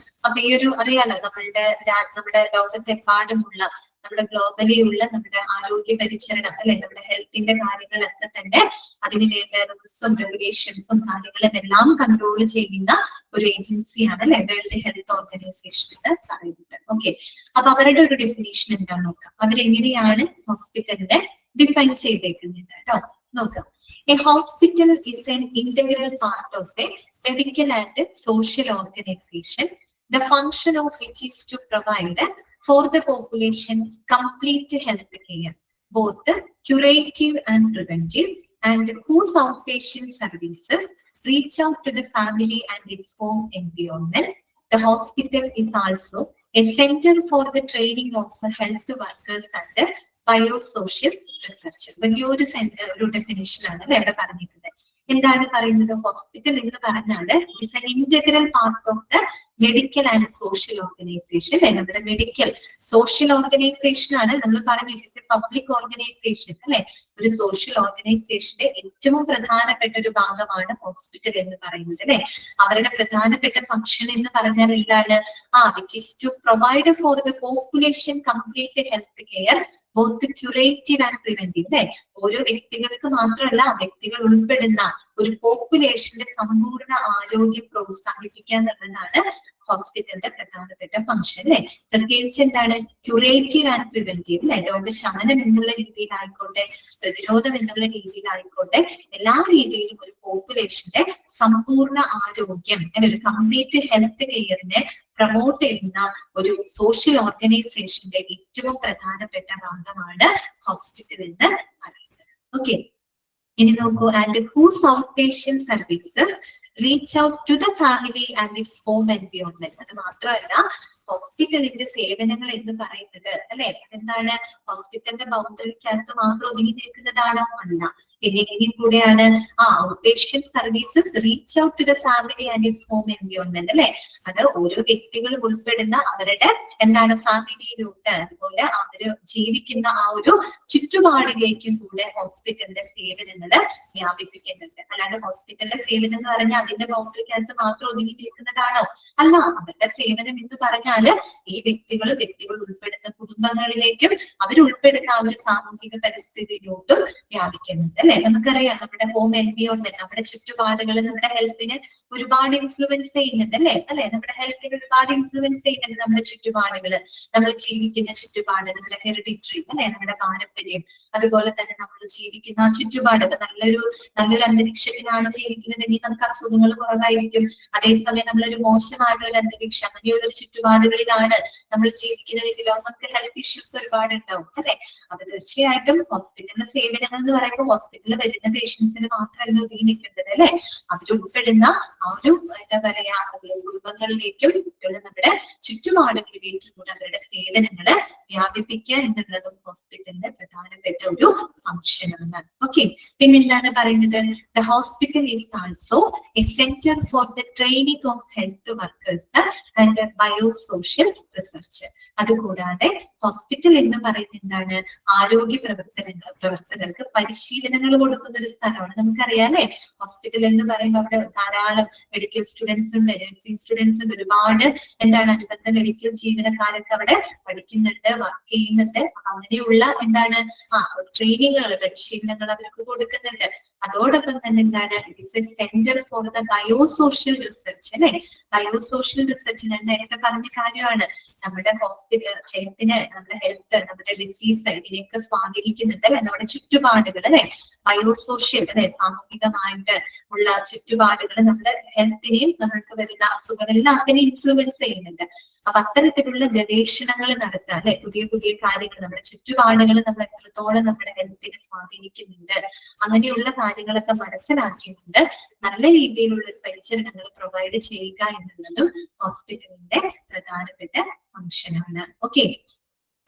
Speaker 1: അപ്പൊ ഈ ഒരു അറിയാലോ, നമ്മുടെ ലോകത്തെമ്പാടുമുള്ള നമ്മുടെ ഗ്ലോബലി ഉള്ള നമ്മുടെ ആരോഗ്യ പരിചരണം അല്ലെ, നമ്മുടെ ഹെൽത്തിന്റെ കാര്യങ്ങളൊക്കെ തന്നെ അതിന് വേണ്ട റൂൾസും റെഗുലേഷൻസും കാര്യങ്ങളും എല്ലാം കൺട്രോൾ ചെയ്യുന്ന ഒരു ഏജൻസിയാണ് അല്ലെ വേൾഡ് ഹെൽത്ത് ഓർഗനൈസേഷൻ എന്ന് പറയുന്നത്. ഓക്കെ, അപ്പൊ അവരുടെ ഒരു ഡെഫിനേഷൻ എന്താണെന്ന് നോക്കാം. അവരെങ്ങനെയാണ് ഹോസ്പിറ്റലിനെ ഡിഫൈൻ ചെയ്തേക്കുന്നത് കേട്ടോ. നോക്കാം. A hospital is an integral part of a medical and social organization, the function of which is to provide for the population complete health care, both curative and preventive, and whose outpatient services reach out to the family and its home environment. The hospital is also a center for the training of health workers and biosocial research. വലിയൊരു definition ആണ് അല്ലെ ഇവിടെ പറഞ്ഞിട്ടുണ്ട്. എന്താണ് പറയുന്നത്? Hospital എന്ന് പറഞ്ഞാല് it's an integral part of the medical and social organisation അല്ലെ. നമ്മുടെ മെഡിക്കൽ സോഷ്യൽ ഓർഗനൈസേഷൻ ആണ്. നമ്മൾ പറഞ്ഞു ഇറ്റ്സ് എ പബ്ലിക് ഓർഗനൈസേഷൻ അല്ലെ. ഒരു സോഷ്യൽ ഓർഗനൈസേഷന്റെ ഏറ്റവും പ്രധാനപ്പെട്ട ഒരു ഭാഗമാണ് ഹോസ്പിറ്റൽ എന്ന് പറയുന്നത് അല്ലെ. അവരുടെ പ്രധാനപ്പെട്ട ഫംഗ്ഷൻ എന്ന് പറഞ്ഞാൽ എന്താണ്? Which is to provide for the population complete health care, both curative and preventive അല്ലെ. ഓരോ വ്യക്തികൾക്ക് മാത്രമല്ല, വ്യക്തികൾ ഉൾപ്പെടുന്ന ഒരു പോപ്പുലേഷന്റെ സമ്പൂർണ്ണ ആരോഗ്യം പ്രോത്സാഹിപ്പിക്കുക എന്നുള്ളതാണ് ഹോസ്പിറ്റലിന്റെ പ്രധാനപ്പെട്ട ഫംഗ്ഷൻ അല്ലെ. പ്രത്യേകിച്ച് എന്താണ്? ക്യൂറേറ്റീവ് ആൻഡ് പ്രിവെന്റീവ് അല്ലെ. രോഗശമനം എന്നുള്ള രീതിയിലായിക്കോട്ടെ, പ്രതിരോധം എന്നുള്ള രീതിയിലായിക്കോട്ടെ, എല്ലാ രീതിയിലും ഒരു പോപ്പുലേഷന്റെ സമ്പൂർണ്ണ ആരോഗ്യം അല്ലെ, ഒരു കംപ്ലീറ്റ് ഹെൽത്ത് കെയറിനെ പ്രൊമോട്ട് ചെയ്യുന്ന ഒരു സോഷ്യൽ ഓർഗനൈസേഷന്റെ ഏറ്റവും പ്രധാനപ്പെട്ട ഭാഗമാണ് ഹോസ്പിറ്റൽ എന്ന് പറയുന്നത്. ഓക്കെ, ഇനി നോക്കൂ. And whose outpatient services reach out to the family and its home environment. അത് മാത്രമല്ല, ഹോസ്പിറ്റലിന്റെ സേവനങ്ങൾ എന്ന് പറയുന്നത് അല്ലെ, എന്താണ്? ഹോസ്പിറ്റലിന്റെ ബൗണ്ടറിക്കകത്ത് മാത്രം ഒതുങ്ങി നിൽക്കുന്നതാണോ? അല്ല. പിന്നെ എങ്ങനെയും കൂടെയാണ് outpatient services reach out to the family and its home environment അല്ലെ. അത് ഓരോ വ്യക്തികളും ഉൾപ്പെടുന്ന അവരുടെ എന്താണ് ഫാമിലിയിലോട്ട്, അതുപോലെ അവര് ജീവിക്കുന്ന ആ ഒരു ചുറ്റുപാടിലേക്കും കൂടെ ഹോസ്പിറ്റലിന്റെ സേവനങ്ങൾ വ്യാപിപ്പിക്കുന്നുണ്ട്. അല്ലാണ്ട് ഹോസ്പിറ്റലിന്റെ സേവനം എന്ന് പറഞ്ഞാൽ അതിന്റെ ബൗണ്ടറിക്കകത്ത് മാത്രം ഒതുങ്ങി നിൽക്കുന്നതാണോ? അല്ല. അവരുടെ സേവനം എന്ന് പറഞ്ഞാൽ ഈ വ്യക്തികൾ ഉൾപ്പെടുന്ന കുടുംബങ്ങളിലേക്കും അവരുൾപ്പെടുന്ന ആ ഒരു സാമൂഹിക പരിസ്ഥിതിയിലോട്ടും വ്യാപിക്കുന്നുണ്ട് അല്ലെ. നമുക്കറിയാം നമ്മുടെ ഹോം എൻവയോൺമെന്റ്, നമ്മുടെ ചുറ്റുപാടുകൾ നമ്മുടെ ഹെൽത്തിനെ ഒരുപാട് ഇൻഫ്ലുവൻസ് ചെയ്യുന്നുണ്ട് അല്ലെ. നമ്മുടെ ഹെൽത്തിനെ ഒരുപാട് ഇൻഫ്ലുവൻസ് ചെയ്യുന്നുണ്ട് നമ്മുടെ ചുറ്റുപാടുകൾ, നമ്മൾ ജീവിക്കുന്ന ചുറ്റുപാട്, നമ്മുടെ ഹെറിഡിറ്ററി അല്ലെ, നമ്മുടെ പാരമ്പര്യം, അതുപോലെ തന്നെ നമ്മൾ ജീവിക്കുന്ന ആ ചുറ്റുപാട്. നല്ലൊരു അന്തരീക്ഷത്തിലാണ് ജീവിക്കുന്നതെങ്കിൽ നമുക്ക് അസുഖങ്ങൾ കുറവായിരിക്കും. അതേസമയം നമ്മളൊരു മോശമായിട്ടുള്ള ഒരു അന്തരീക്ഷം, അങ്ങനെയുള്ള ഒരു ചുറ്റുപാടുകളിലാണ് നമ്മൾ ജീവിക്കുന്നതെങ്കിലോ നമുക്ക് ഹെൽത്ത് ഇഷ്യൂസ് ഒരുപാട് ഉണ്ടാവും അല്ലെ. അപ്പൊ തീർച്ചയായിട്ടും ഹോസ്പിറ്റലിന്റെ സേവനങ്ങൾ എന്ന് പറയുമ്പോൾ ഹോസ്പിറ്റലിൽ വരുന്ന പേഷ്യൻസിന് മാത്രമല്ല ഒതുങ്ങി നിൽക്കേണ്ടത് അല്ലെ. അവരുൾപ്പെടുന്ന ആ ഒരു എന്താ പറയാ കുടുംബങ്ങളിലേക്കും നമ്മുടെ ചുറ്റുപാടുകളിലേക്കും കൂടെ അവരുടെ സേവനങ്ങൾ വ്യാപിപ്പിക്കുക എന്നുള്ളതും ഹോസ്പിറ്റലിന്റെ പ്രധാനപ്പെട്ട ഒരു ഫംഗ്ഷനാണ്. ഓക്കെ, പിന്നെന്താണ് പറയുന്നത്? The hospital is also A centre for the training of health workers and bio social research. അതുകൂടാതെ ഹോസ്പിറ്റൽ എന്ന് പറയുന്നത് എന്താണ്? ആരോഗ്യ പ്രവർത്തകർക്ക് പരിശീലനങ്ങൾ കൊടുക്കുന്ന ഒരു സ്ഥലമാണ്. നമുക്കറിയാം അല്ലെ, ഹോസ്പിറ്റൽ എന്ന് പറയുമ്പോൾ അവിടെ ധാരാളം മെഡിക്കൽ സ്റ്റുഡൻസ് ഉണ്ട്, നഴ്സിംഗ് സ്റ്റുഡൻസ് ഉണ്ട്, ഒരുപാട് എന്താണ് അനുബന്ധ മെഡിക്കൽ ജീവനക്കാരൊക്കെ അവിടെ പഠിക്കുന്നുണ്ട്, വർക്ക് ചെയ്യുന്നുണ്ട്. അങ്ങനെയുള്ള എന്താണ് ട്രെയിനിങ്ങുകൾ, പരിശീലനങ്ങൾ അവർക്ക് കൊടുക്കുന്നുണ്ട്. അതോടൊപ്പം തന്നെ എന്താണ്, it's a centre for the biosocial research അല്ലെ. ബയോസോഷ്യൽ റിസർച്ച് ഞാൻ നേരത്തെ പറഞ്ഞ കാര്യമാണ്. നമ്മുടെ ഹോസ്പിറ്റൽ ഹെൽത്തിനെ, നമ്മുടെ ഹെൽത്ത്, നമ്മുടെ ഡിസീസ് ഇതിനെയൊക്കെ സ്വാധീനിക്കുന്നുണ്ട് അല്ലെ, നമ്മുടെ ചുറ്റുപാടുകൾ അല്ലെ. ബയോസോഷ്യൽ അല്ലെ, സാമൂഹികമായിട്ട് ഉള്ള ചുറ്റുപാടുകൾ നമ്മുടെ ഹെൽത്തിനെയും നമ്മൾക്ക് വരുന്ന അസുഖങ്ങളെല്ലാത്തിനെയും ഇൻഫ്ലുവൻസ് ചെയ്യുന്നുണ്ട്. അപ്പൊ അത്തരത്തിലുള്ള ഗവേഷണങ്ങൾ നടത്താൻ അല്ലെ, പുതിയ പുതിയ കാര്യങ്ങൾ, നമ്മുടെ ചുറ്റുപാടുകൾ നമ്മൾ എത്രത്തോളം നമ്മുടെ ഹെൽത്തിനെ സ്വാധീനിക്കുന്നുണ്ട്, അങ്ങനെയുള്ള കാര്യങ്ങളൊക്കെ മനസ്സിലാക്കിയിട്ടുണ്ട് നല്ല രീതിയിലുള്ള ഒരു പരിചരണങ്ങൾ പ്രൊവൈഡ് ചെയ്യുക എന്നുള്ളതും ഹോസ്പിറ്റലിന്റെ പ്രധാനപ്പെട്ട ഫംഗ്ഷനാണ്. ഓക്കെ,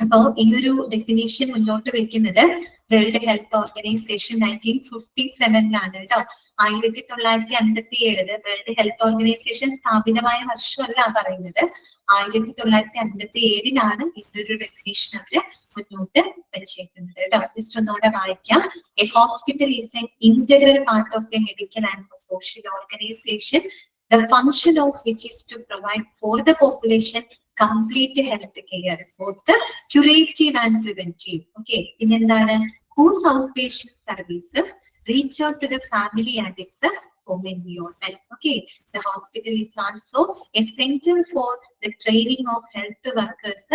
Speaker 1: അപ്പോ ഈ ഒരു ഡെഫിനേഷൻ മുന്നോട്ട് വെക്കുന്നത് വേൾഡ് ഹെൽത്ത് ഓർഗനൈസേഷൻ 1957 കേട്ടോ. 1957 വേൾഡ് ഹെൽത്ത് ഓർഗനൈസേഷൻ സ്ഥാപിതമായ വർഷമല്ല പറയുന്നത്. 1957 ഇതൊരു ഡെഫിനേഷൻ അവര് മുന്നോട്ട് വെച്ചേക്കുന്നത് കേട്ടോ. ജസ്റ്റ് ഒന്നുകൂടെ വായിക്കാം. A hospital is N integral part of A medical and social organisation, the function of which is to provide for the population complete health care, both the curative and preventive. Okay, പിന്നെന്താണ്? Whose outpatient services reach out to the family and its home environment. Okay, the hospital is also a center for the training of health workers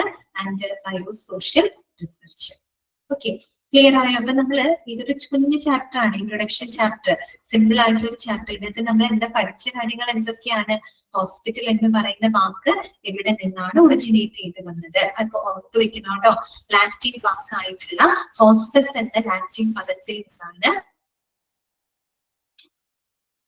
Speaker 1: and biosocial research. Okay, clear ആയോ? അപ്പൊ നമ്മള് ഇതൊരു കുഞ്ഞു chapter ആണ്, introduction chapter, simple ആയിട്ടുള്ള ഒരു chapter. ഇതിനകത്ത് നമ്മൾ എന്താ പഠിച്ച കാര്യങ്ങൾ എന്തൊക്കെയാണ്? ഹോസ്പിറ്റൽ എന്ന് പറയുന്ന വാക്ക് എവിടെ നിന്നാണ് ഒറിജിനേറ്റ് ചെയ്ത് വന്നത്? അപ്പൊ ഓർത്തു വെക്കണം കേട്ടോ. ലാറ്റിൻ വാക്കായിട്ടുള്ള ഹോസ്പസ് എന്ന ലാറ്റിൻ പദത്തിൽ നിന്നാണ്.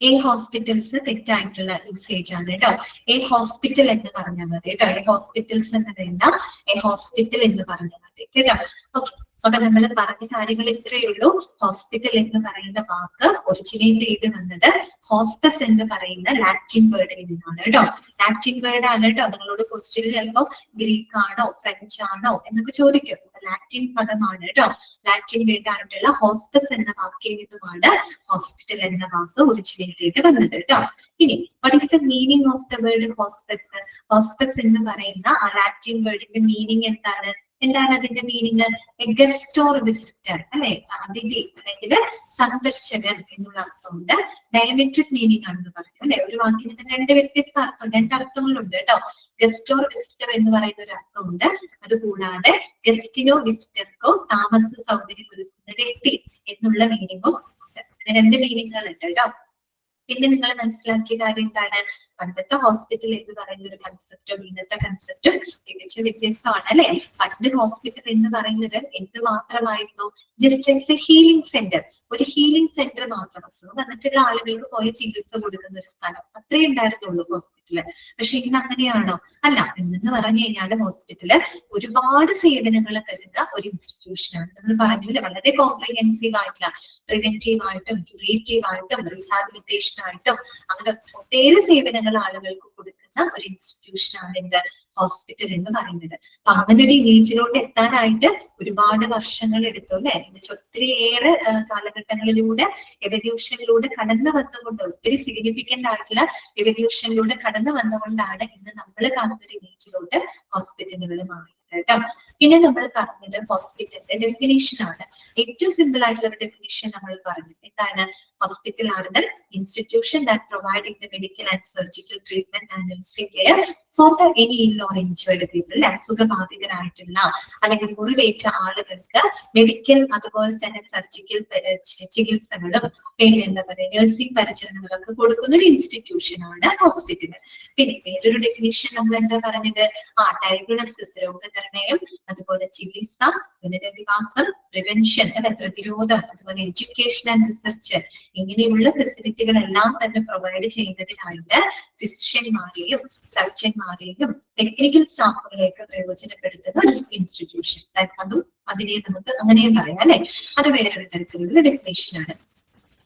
Speaker 1: എ ഹോസ്പിറ്റൽസ് തെറ്റായിട്ടുള്ള യൂസേജ് ആണ് കേട്ടോ. എ ഹോസ്പിറ്റൽ എന്ന് പറഞ്ഞാൽ മതി കേട്ടോ. എ ഹോസ്പിറ്റൽസ് എന്ന് വേണ്ട, എ ഹോസ്പിറ്റൽ എന്ന് പറഞ്ഞാൽ മതി കേട്ടോ. ഓക്കെ, അപ്പൊ നമ്മൾ പറഞ്ഞ കാര്യങ്ങൾ ഇത്രയേ ഉള്ളൂ. ഹോസ്പിറ്റൽ എന്ന് പറയുന്ന വാക്ക് ഒറിജിനേറ്റ് ചെയ്ത് വന്നത് ഹോസ്പസ് എന്ന് പറയുന്ന ലാറ്റിൻ വേർഡിൽ നിന്നാണ് കേട്ടോ. ലാറ്റിൻ വേർഡ് ആണ് കേട്ടോ. നിങ്ങളോട് ക്വസ്റ്റ്യൻ ചിലപ്പോ ഗ്രീക്ക് ആണോ ഫ്രഞ്ച് ആണോ എന്നൊക്കെ ചോദിക്കും. ലാറ്റിൻ പദമാണ് കേട്ടോ. ലാറ്റിൻ വേർഡ് ആയിട്ടുള്ള ഹോസ്പസ് എന്ന വാക്കിൽ നിന്നുമാണ് ഹോസ്പിറ്റൽ എന്ന വാക്ക് ഒറിജിനേറ്റ് ചെയ്ത് വന്നത് കേട്ടോ. ഇനി what is the meaning of the word hospice? Hospice എന്ന് പറയുന്ന ആ ലാറ്റിൻ വേർഡിന്റെ മീനിങ് എന്താണ്? എന്താണ് അതിന്റെ മീനിങ്? ഗസ്റ്റ് ഓർ വിസിറ്റർ അല്ലെ, അതിഥി അല്ലെങ്കിൽ സന്ദർശകൻ എന്നുള്ള അർത്ഥമുണ്ട്. ഡയമെട്രിക് മീനിങ് ആണെന്ന് പറഞ്ഞു അല്ലെ. ഒരു വാക്കിന് തന്നെ രണ്ട് വ്യത്യസ്ത അർത്ഥം, രണ്ട് അർത്ഥങ്ങളുണ്ട് കേട്ടോ. ഗസ്റ്റ് ഓർ വിസിറ്റർ എന്ന് പറയുന്ന ഒരു അർത്ഥമുണ്ട്. അതുകൂടാതെ ഗസ്റ്റിനോ വിസിറ്റർക്കോ താമസ സൗകര്യം ഒരുക്കുന്ന വ്യക്തി എന്നുള്ള മീനിങ്ങും ഉണ്ട്. രണ്ട് മീനിങ്ങുകൾ ഉണ്ട് കേട്ടോ. പിന്നെ നിങ്ങൾ മനസ്സിലാക്കിയ കാര്യം എന്താണ്? പണ്ടത്തെ ഹോസ്പിറ്റൽ എന്ന് പറയുന്ന ഒരു കൺസെപ്റ്റും ഇന്നത്തെ കൺസെപ്റ്റും തികച്ചും വ്യത്യസ്തമാണ് അല്ലെ. പണ്ട് ഹോസ്പിറ്റൽ എന്ന് പറയുന്നത് എന്ത് മാത്രമായിരുന്നു? ജസ്റ്റ് എ ഹീലിംഗ് സെന്റർ, ഒരു ഹീലിംഗ് സെന്റർ മാത്രം. അസുഖം വന്നിട്ടുള്ള ആളുകൾക്ക് പോയി ചികിത്സ കൊടുക്കുന്ന ഒരു സ്ഥലം, അത്രേ ഉണ്ടായിരുന്നുള്ളൂ ഹോസ്പിറ്റല്. പക്ഷെ ഇന്ന് അങ്ങനെയാണോ? അല്ല. ഇന്നെന്ന് പറഞ്ഞു കഴിഞ്ഞാൽ ഹോസ്പിറ്റല് ഒരുപാട് സേവനങ്ങൾ തരുന്ന ഒരു ഇൻസ്റ്റിറ്റ്യൂഷനാണ്. നമ്മൾ പറഞ്ഞില്ല, വളരെ കോംപ്രിഹെൻസീവ് ആയിട്ടുള്ള പ്രിവെന്റീവ് ആയിട്ടും ക്യൂറേറ്റീവ് ആയിട്ടും റീഹാബിലിറ്റേഷൻ ആയിട്ടും അങ്ങനെ ഒട്ടേറെ സേവനങ്ങൾ ആളുകൾക്ക് കൊടുക്കുന്ന ഒരു ഇൻസ്റ്റിറ്റ്യൂഷൻ ആണ് എന്ത്? ഹോസ്പിറ്റൽ എന്ന് പറയുന്നത്. അപ്പൊ അങ്ങനെ ഒരു ഇമേജിലോട്ട് എത്താനായിട്ട് ഒരുപാട് വർഷങ്ങൾ എടുത്തു അല്ലെ. ഒത്തിരിയേറെ കാലഘട്ടങ്ങളിലൂടെ എവല്യൂഷനിലൂടെ കടന്നു വന്നുകൊണ്ട്, ഒത്തിരി സിഗ്നിഫിക്കന്റ് ആയിട്ടുള്ള എവല്യൂഷനിലൂടെ കടന്നു വന്നുകൊണ്ടാണ് ഇന്ന് നമ്മൾ കാണുന്ന ഒരു ഇമേജിലോട്ട് ഹോസ്പിറ്റലുകൾ മാറിയത് കേട്ടോ. പിന്നെ നമ്മൾ പറഞ്ഞത് ഹോസ്പിറ്റലിന്റെ ഡെഫിനേഷൻ ആണ്. ഏറ്റവും സിമ്പിൾ ആയിട്ടുള്ള ഒരു ഡെഫിനേഷൻ നമ്മൾ പറഞ്ഞു. എന്താണ്? ഹോസ്പിറ്റൽ ആണ് the institution that providing the medical and surgical treatment and nursing care for the any ഇൽ ഓർ ഇൻജേർഡ് പീപ്പിൾ. അസുഖബാധിതരായിട്ടുള്ള അല്ലെങ്കിൽ മുറിവേറ്റ ആളുകൾക്ക് മെഡിക്കൽ അതുപോലെ തന്നെ സർജിക്കൽ ചികിത്സകളും പിന്നെ എന്താ പറയുക നഴ്സിംഗ് പരിചരണങ്ങളൊക്കെ കൊടുക്കുന്ന ഒരു ഇൻസ്റ്റിറ്റ്യൂഷൻ ആണ് ഹോസ്പിറ്റൽ. പിന്നെ വേറൊരു ഡെഫിനേഷൻ നമ്മൾ എന്താ പറഞ്ഞത്? ഡയഗ്നോസിസ്, രോഗ രോഗനിർണയം, അതുപോലെ ചികിത്സ, പുനരധിവാസം, പ്രിവെൻഷൻ അല്ലെ പ്രതിരോധം, അതുപോലെ എഡ്യൂക്കേഷൻ ആൻഡ് റിസർച്ച് ഇങ്ങനെയുള്ള ഫെസിലിറ്റികളെല്ലാം തന്നെ പ്രൊവൈഡ് ചെയ്യുന്നതിനായിട്ട് ഫിസിഷ്യന്മാരെയും സർജന്മാരെയും ടെക്നിക്കൽ സ്റ്റാഫുകളെയൊക്കെ പ്രയോജനപ്പെടുത്തുന്ന ഒരു ഇൻസ്റ്റിറ്റ്യൂഷൻ. അതും അതിനെ നമുക്ക് അങ്ങനെയും പറയാം അല്ലെ. അത് വേറൊരു തരത്തിലുള്ള ഡെഫിനേഷൻ ആണ്.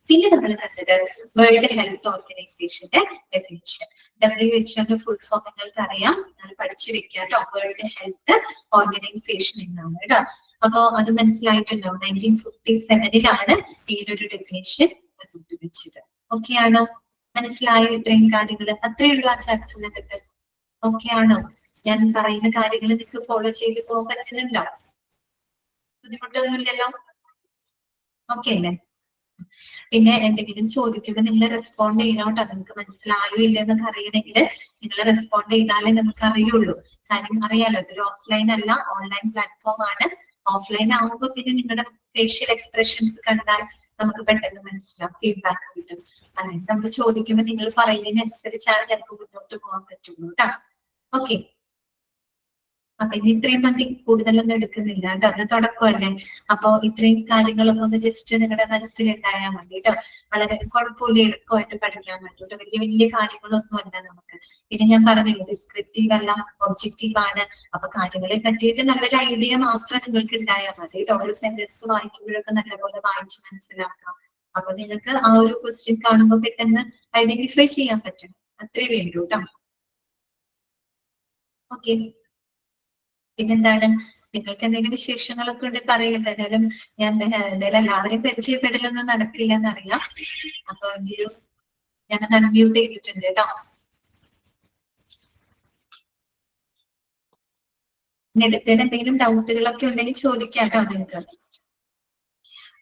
Speaker 1: പിന്നെ നമ്മൾ കണ്ടത് വേൾഡ് ഹെൽത്ത് ഓർഗനൈസേഷന്റെ ഡെഫിനിഷൻ. WHO ഫുൾ ഫോം നിങ്ങൾക്ക് അറിയാം, പഠിച്ചു വെക്കാം കേട്ടോ. വേൾഡ് ഹെൽത്ത് ഓർഗനൈസേഷൻ എന്നാണ് കേട്ടോ. അപ്പോ അത് മനസ്സിലായിട്ടുണ്ടാവും. 1957 ഈ ഒരു ഡെഫിനിഷൻ വെച്ചത്. ഓക്കെ ആണോ? മനസ്സിലായോ ഇത്രയും കാര്യങ്ങൾ? അത്രയേ ഉള്ളൂ ആ ചാപ്റ്ററിനകത്ത്. ഓക്കെ ആണോ? ഞാൻ പറയുന്ന കാര്യങ്ങൾ നിങ്ങൾക്ക് ഫോളോ ചെയ്ത് പോകാൻ പറ്റുന്നുണ്ടോ? ബുദ്ധിമുട്ടൊന്നുമില്ലല്ലോ? ഓക്കെ അല്ലേ? പിന്നെ എന്തെങ്കിലും ചോദിക്കുമ്പോൾ നിങ്ങൾ റെസ്പോണ്ട് ചെയ്യണോട്ടോ. നിങ്ങൾക്ക് മനസ്സിലായോ ഇല്ലെന്നൊക്കെ അറിയണമെങ്കിൽ നിങ്ങൾ റെസ്പോണ്ട് ചെയ്താലേ നമുക്ക് അറിയുള്ളൂ. കാര്യം അറിയാലോ, ഇതൊരു ഓഫ്ലൈൻ അല്ല, ഓൺലൈൻ പ്ലാറ്റ്ഫോം ആണ്. ഓഫ്ലൈൻ ആവുമ്പോൾ പിന്നെ നിങ്ങളുടെ ഫേഷ്യൽ എക്സ്പ്രഷൻസ് കണ്ടാൽ നമുക്ക് പെട്ടെന്ന് മനസ്സിലാവും, ഫീഡ്ബാക്ക് കിട്ടും. അല്ലെങ്കിൽ നമ്മൾ ചോദിക്കുമ്പോൾ നിങ്ങൾ പറയുന്നതിനനുസരിച്ചാണ് ഞങ്ങൾക്ക് മുന്നോട്ട് പോകാൻ പറ്റുള്ളൂ കേട്ടോ. ഓക്കെ, അപ്പൊ ഇനി ഇത്രയും മതി, കൂടുതലൊന്നും എടുക്കുന്നില്ല കേട്ടോ. അത് തുടക്കമല്ലേ. അപ്പൊ ഇത്രയും കാര്യങ്ങളൊക്കെ ഒന്ന് ജസ്റ്റ് നിങ്ങളുടെ മനസ്സിലുണ്ടായാൽ മതി കേട്ടോ. വളരെ കുഴപ്പമില്ല, എളുപ്പമായിട്ട് പഠിക്കാൻ പറ്റും കേട്ടോ. വലിയ വലിയ കാര്യങ്ങളൊന്നും അല്ല നമുക്ക്. പിന്നെ ഞാൻ പറഞ്ഞില്ലേ, ഡിസ്ക്രിപ്റ്റീവ് അല്ല, ഒബ്ജക്റ്റീവ് ആണ്. അപ്പൊ കാര്യങ്ങളെ പറ്റിയിട്ട് നല്ലൊരു ഐഡിയ മാത്രം നിങ്ങൾക്ക് ഉണ്ടായാൽ മതി കേട്ടോ. ഓരോ സെന്റൻസ് വായിക്കുമ്പോഴൊക്കെ നല്ലപോലെ വായിച്ച് മനസ്സിലാക്കാം. അപ്പൊ നിങ്ങൾക്ക് ആ ഒരു ക്വസ്റ്റ്യൻ കാണുമ്പോൾ പെട്ടെന്ന് ഐഡന്റിഫൈ ചെയ്യാൻ പറ്റണം. അത്രേ വേണ്ടൂ കേട്ടോ. ഓക്കെ, പിന്നെന്താണ്, നിങ്ങൾക്ക് എന്തെങ്കിലും വിശേഷങ്ങളൊക്കെ ഉണ്ടെങ്കിൽ പറയുന്നുണ്ട്. എന്തായാലും ഞാൻ എന്തായാലും എല്ലാവരെയും പരിചയപ്പെടലൊന്നും നടക്കില്ല എന്നറിയാം. അപ്പൊ എങ്കിലും ഞാനത് അൺമ്യൂട്ട് ചെയ്തിട്ടുണ്ട് കേട്ടോ. എടുത്തതിന് എന്തെങ്കിലും ഡൗട്ടുകളൊക്കെ ഉണ്ടെങ്കിൽ ചോദിക്കാം കേട്ടോ നിങ്ങൾക്ക്.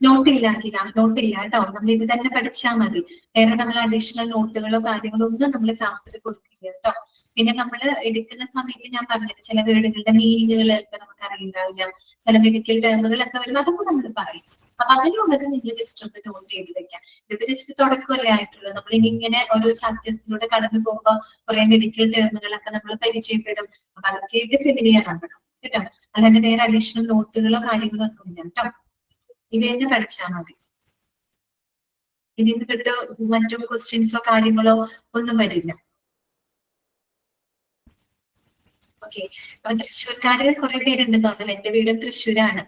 Speaker 1: നോട്ടില്ല കേട്ടോ. നമ്മൾ ഇത് തന്നെ പഠിച്ചാൽ മതി. വേറെ നമ്മൾ അഡീഷണൽ നോട്ടുകളോ കാര്യങ്ങളോ ഒന്നും നമ്മൾ ക്ലാസ്സിൽ കൊടുക്കില്ല കേട്ടോ. പിന്നെ നമ്മൾ എടുക്കുന്ന സമയത്ത് ഞാൻ പറഞ്ഞത് ചില വേർഡുകളുടെ മീനിങ്ങുകൾ ചിലപ്പോൾ നമുക്ക് അറിയുണ്ടാവില്ല, ചില മെഡിക്കൽ ടേമുകളൊക്കെ വരും, അതൊക്കെ നമ്മൾ പറയും. അപ്പൊ അതിനുള്ളത് നിങ്ങൾ ജസ്റ്റ് ഒന്ന് നോട്ട് ചെയ്ത് വെക്കാം. ഇത് ജസ്റ്റ് തുടക്കമല്ലേ ആയിട്ടുള്ളൂ. നമ്മൾ ഇങ്ങനെ ഓരോ ചാപ്റ്റേഴ്സിലൂടെ കടന്നു പോകുമ്പോൾ കുറെ മെഡിക്കൽ ടേമുകളൊക്കെ നമ്മൾ പരിചയപ്പെടും. അപ്പൊ അതൊക്കെ ആയിട്ട് ഫെമിലിയർ ആകണം കേട്ടോ. അല്ലാണ്ട് വേറെ അഡീഷണൽ നോട്ടുകളോ കാര്യങ്ങളോ ഒന്നും ഇല്ല കേട്ടോ. ഇത് തന്നെ പഠിച്ചാൽ മതി. ഇതിന് പെട്ട് മറ്റു ക്വസ്റ്റ്യൻസോ കാര്യങ്ങളോ ഒന്നും വരില്ല. ഓക്കെ, അപ്പൊ തൃശ്ശൂർക്കാര് കുറെ പേരുണ്ടെന്നുണ്ടല്ലോ. എന്റെ വീടും തൃശ്ശൂരാണ്.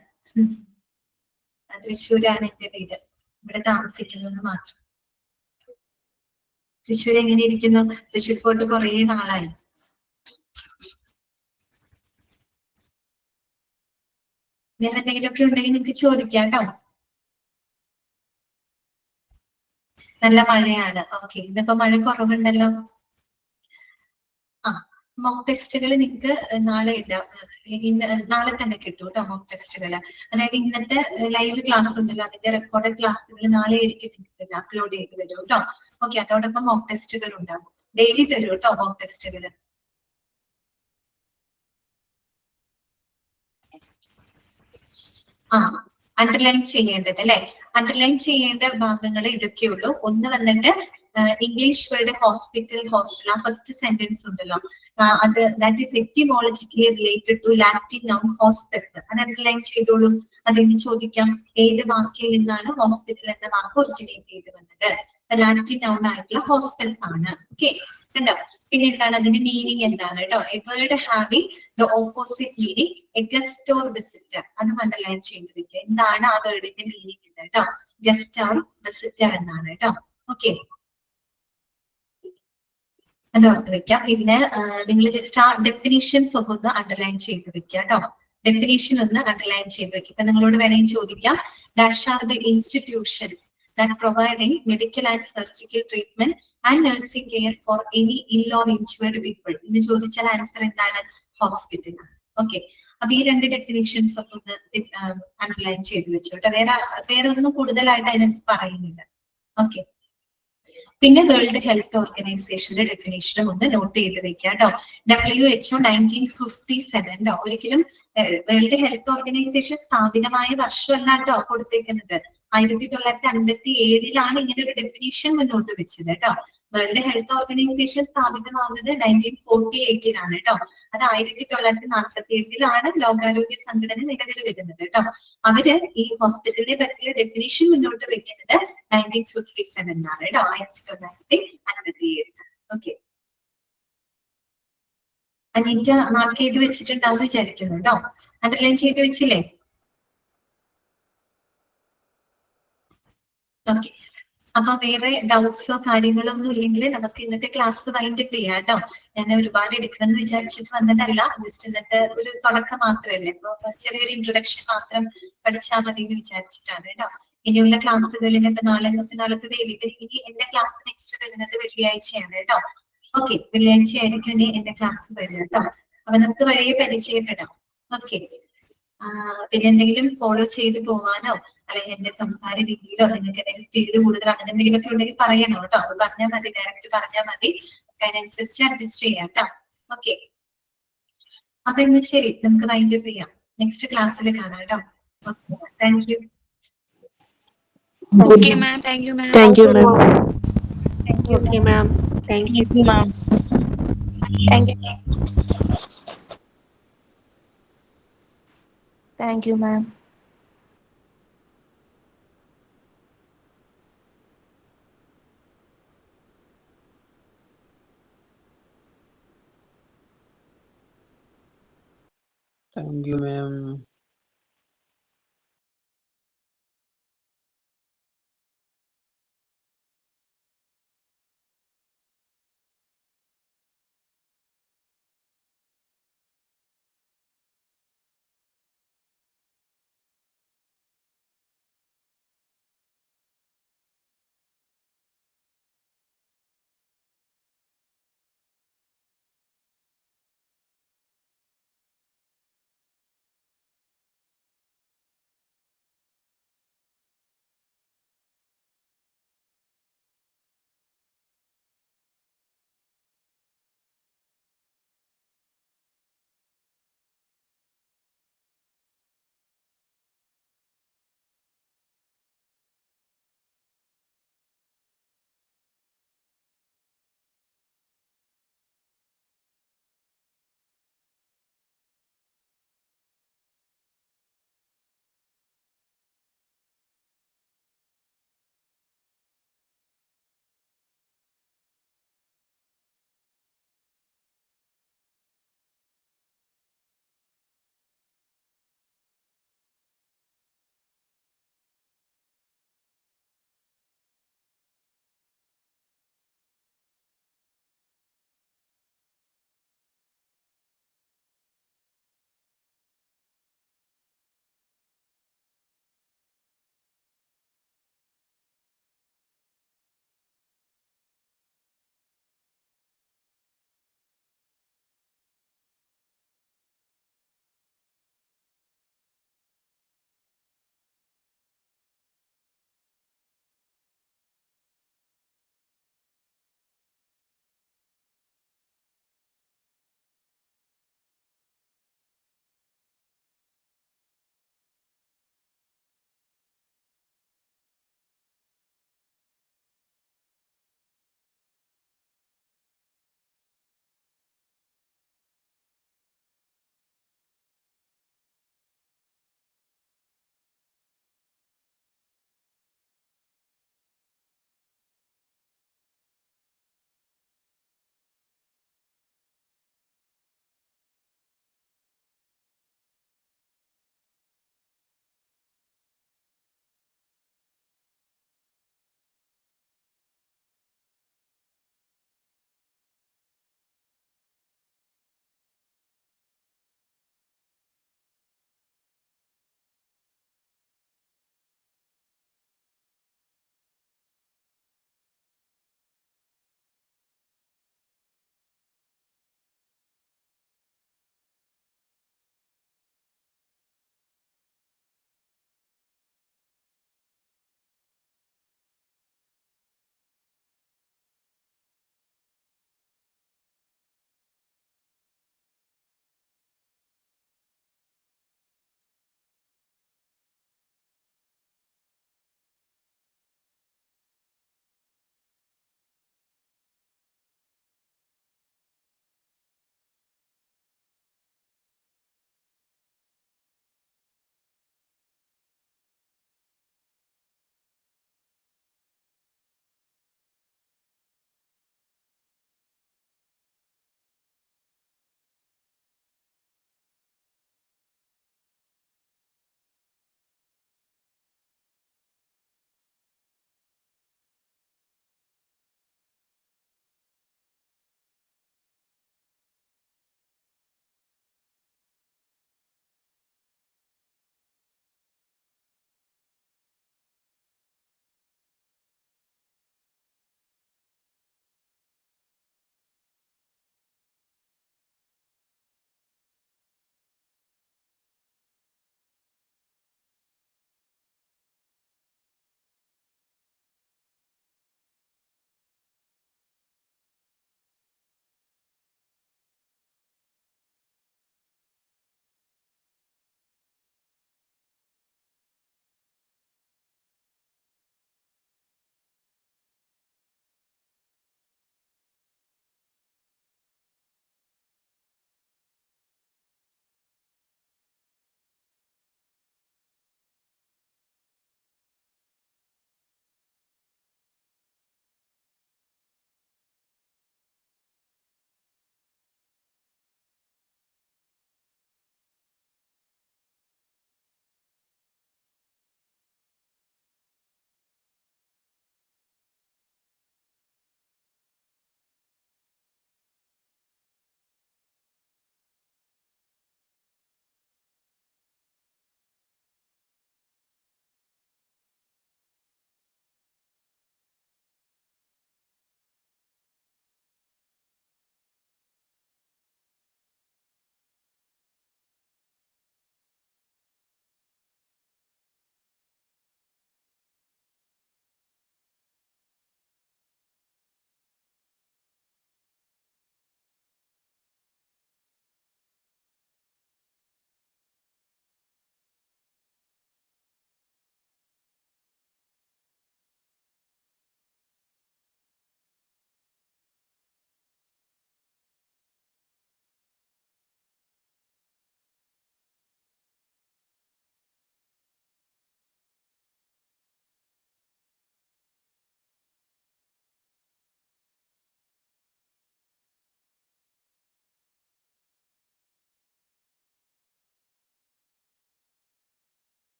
Speaker 1: തൃശ്ശൂരാണ് എന്റെ വീട്. ഇവിടെ താമസിക്കുന്നത് മാത്രം. തൃശ്ശൂർ എങ്ങനെ ഇരിക്കുന്നു? തൃശ്ശൂർ പോയിട്ട് കുറെ നാളായി. വേറെ എന്തെങ്കിലുമൊക്കെ ഉണ്ടെങ്കിൽ നിങ്ങൾക്ക് ചോദിക്കാം കേട്ടോ. നല്ല മഴയാണ്. ഓക്കെ, ഇന്നിപ്പോ മഴ കുറവുണ്ടല്ലോ. ആ, മോക്ക് ടെസ്റ്റുകൾ നിങ്ങൾക്ക് നാളെ നാളെ തന്നെ കിട്ടും കേട്ടോ. മോക്ക് ടെസ്റ്റുകൾ, അതായത് ഇന്നത്തെ ലൈവ് ക്ലാസ് ഉണ്ടല്ലോ, അതിന്റെ റെക്കോർഡഡ് ക്ലാസ്സുകൾ നാളെ ആയിരിക്കും നിങ്ങൾക്ക് അപ്ലോഡ് ചെയ്ത് വരും കേട്ടോ. ഓക്കെ, അതോടൊപ്പം മോക്ക് ടെസ്റ്റുകൾ ഉണ്ടാവും. ഡെയിലി തരും കേട്ടോ മോക്ക് ടെസ്റ്റുകൾ. ആ, അണ്ടർലൈൻ ചെയ്യേണ്ടത് അല്ലെ. അണ്ടർലൈൻ ചെയ്യേണ്ട ഭാഗങ്ങൾ ഇതൊക്കെയുള്ളൂ. ഒന്ന് വന്നിട്ട് ഇംഗ്ലീഷ് വേർഡ് ഹോസ്പിറ്റൽ, ഹോസ്റ്റൽ, ആ ഫസ്റ്റ് സെന്റൻസ് ഉണ്ടല്ലോ, അത് that is etymologically related to Latin noun hospital. അത് അണ്ടർലൈൻ ചെയ്തോളൂ. അതിന് ചോദിക്കാം, ഏത് വാക്കിൽ നിന്നാണ് ഹോസ്പിറ്റൽ എന്ന വാക്ക് ഒറിജിനേറ്റ് ചെയ്ത് വന്നത്? ലാറ്റിൻ നൗൺ ആയിട്ടുള്ള ഹോസ്പിറ്റൽസ് ആണ്. ഓക്കെ, കണ്ടോ? പിന്നെ എന്താണ് അതിന്റെ മീനിങ് എന്താണ് കേട്ടോ? A word having the opposite meaning, A guest or visitor. അത് അണ്ടർലൈൻ ചെയ്ത് വെക്കുക. എന്താണ് ആ വേർഡിന്റെ മീനിങ് കേട്ടോ? ഗസ്റ്റ് ഓർ വിസിറ്റർ എന്നാണ് കേട്ടോ. ഓക്കെ, അത് ഓർത്ത് വെക്കാം. പിന്നെ നിങ്ങൾ ജസ്റ്റ് ആ ഡെഫിനിഷൻസ് ഒക്കെ ഒന്ന് അണ്ടർലൈൻ ചെയ്ത് വെക്കുക കേട്ടോ. ഡെഫിനിഷൻ ഒന്ന് അണ്ടർലൈൻ ചെയ്ത് വെക്കുക. ഇപ്പൊ നിങ്ങളോട് വേണമെങ്കിൽ ചോദിക്കാം, dash are the institutions that providing medical and surgical treatment and nursing care for any ill or injured people. ഇത് ചോദിച്ചാൽ ആൻസർ എന്താണ്? ഹോസ്പിറ്റൽ. ഓക്കെ, അപ്പൊ ഈ രണ്ട് ഡെഫിനിഷൻസ് ഒക്കെ ഒന്ന് അണ്ടർലൈൻ ചെയ്ത് വെച്ചോട്ടെ. വേറെ ഒന്നും കൂടുതലായിട്ട് അതിനകത്ത് പറയുന്നില്ല. ഓക്കെ, പിന്നെ വേൾഡ് ഹെൽത്ത് ഓർഗനൈസേഷന്റെ ഡെഫിനേഷനും ഒന്ന് നോട്ട് ചെയ്ത് വെക്കുക കേട്ടോ. WHO 1957. ഒരിക്കലും വേൾഡ് ഹെൽത്ത് ഓർഗനൈസേഷൻ സ്ഥാപിതമായ വർഷമല്ല കേട്ടോ കൊടുത്തേക്കുന്നത്. 1957 ഇങ്ങനെ ഒരു ഡെഫിനേഷൻ മുന്നോട്ട് വെച്ചത് കേട്ടോ. വേൾഡ് ഹെൽത്ത് ഓർഗനൈസേഷൻ സ്ഥാപിതമാവുന്നത് 1948-ലാണ് കേട്ടോ. അത് 1947-ലാണ് ലോകാരോഗ്യ സംഘടന നിലവിൽ വരുന്നത് കേട്ടോ. അവര് ഈ ഹോസ്പിറ്റലിനെ പറ്റിയ ഡെഫിനിഷൻ മുന്നോട്ട് വെക്കുന്നത് 1957-ലാണ് കേട്ടോ, 1957. ഓക്കെ, അനീറ്റ മാർക്ക് ചെയ്ത് വെച്ചിട്ടുണ്ടാവും വിചാരിക്കുന്നു കേട്ടോ. അണ്ടർലൈൻ ചെയ്ത് വെച്ചില്ലേ? ഓക്കെ, അപ്പൊ വേറെ ഡൗട്ട്സോ കാര്യങ്ങളോ ഒന്നും ഇല്ലെങ്കിൽ നമുക്ക് ഇന്നത്തെ ക്ലാസ് വൈൻഡ് അപ്പ് ചെയ്യാം കേട്ടോ. ഞാൻ ഒരുപാട് എടുക്കണം എന്ന് വിചാരിച്ചിട്ട് വന്നതല്ല, ജസ്റ്റ് ഇന്നത്തെ ഒരു തുടക്കം മാത്രമല്ലേ, അപ്പൊ ചെറിയൊരു ഇൻട്രൊഡക്ഷൻ മാത്രം പഠിച്ചാൽ മതി എന്ന് വിചാരിച്ചിട്ടാണ് കേട്ടോ. ഇനിയുള്ള ക്ലാസ്സുകളിൽ ഇപ്പൊ നാളെ മറ്റന്നാളൊക്കെ ഇനി എന്റെ ക്ലാസ് നെക്സ്റ്റ് വരുന്നത് വെള്ളിയാഴ്ചയാണ് കേട്ടോ. ഓക്കെ, വെള്ളിയാഴ്ച ആയിരിക്കും ഇനി എന്റെ ക്ലാസ് വരുന്നത് കേട്ടോ. അപ്പൊ നമുക്ക് വഴിയെ പരിചയപ്പെടാം. ഓക്കെ, പിന്നെ എന്തെങ്കിലും ഫോളോ ചെയ്ത് പോകാനോ അല്ലെങ്കിൽ എന്റെ സംസാര രീതിയിലോ നിങ്ങൾക്ക് എന്തെങ്കിലും സ്പീഡ് കൂടുതൽ അങ്ങനെ എന്തെങ്കിലും ഒക്കെ ഉണ്ടെങ്കിൽ പറയണോ കേട്ടോ. അത് പറഞ്ഞാൽ മതി, ഡയറക്റ്റ് പറഞ്ഞാൽ മതി, അതിനനുസരിച്ച് അഡ്ജസ്റ്റ് ചെയ്യാം കേട്ടോ. ഓക്കെ, അപ്പൊ ഇന്ന് ശരി, നമുക്ക് വൈൻഡ് അപ്പ് ചെയ്യാം. നെക്സ്റ്റ് ക്ലാസ്സിൽ കാണാം കേട്ടോ. Okay, thank you.
Speaker 3: Okay, ma'am. Thank you, ma'am.
Speaker 2: Thank you, ma'am.
Speaker 3: Okay, ma'am. Thank you.
Speaker 2: Thank you, ma'am.
Speaker 3: Thank you. Thank you, ma'am.
Speaker 4: Thank you, ma'am.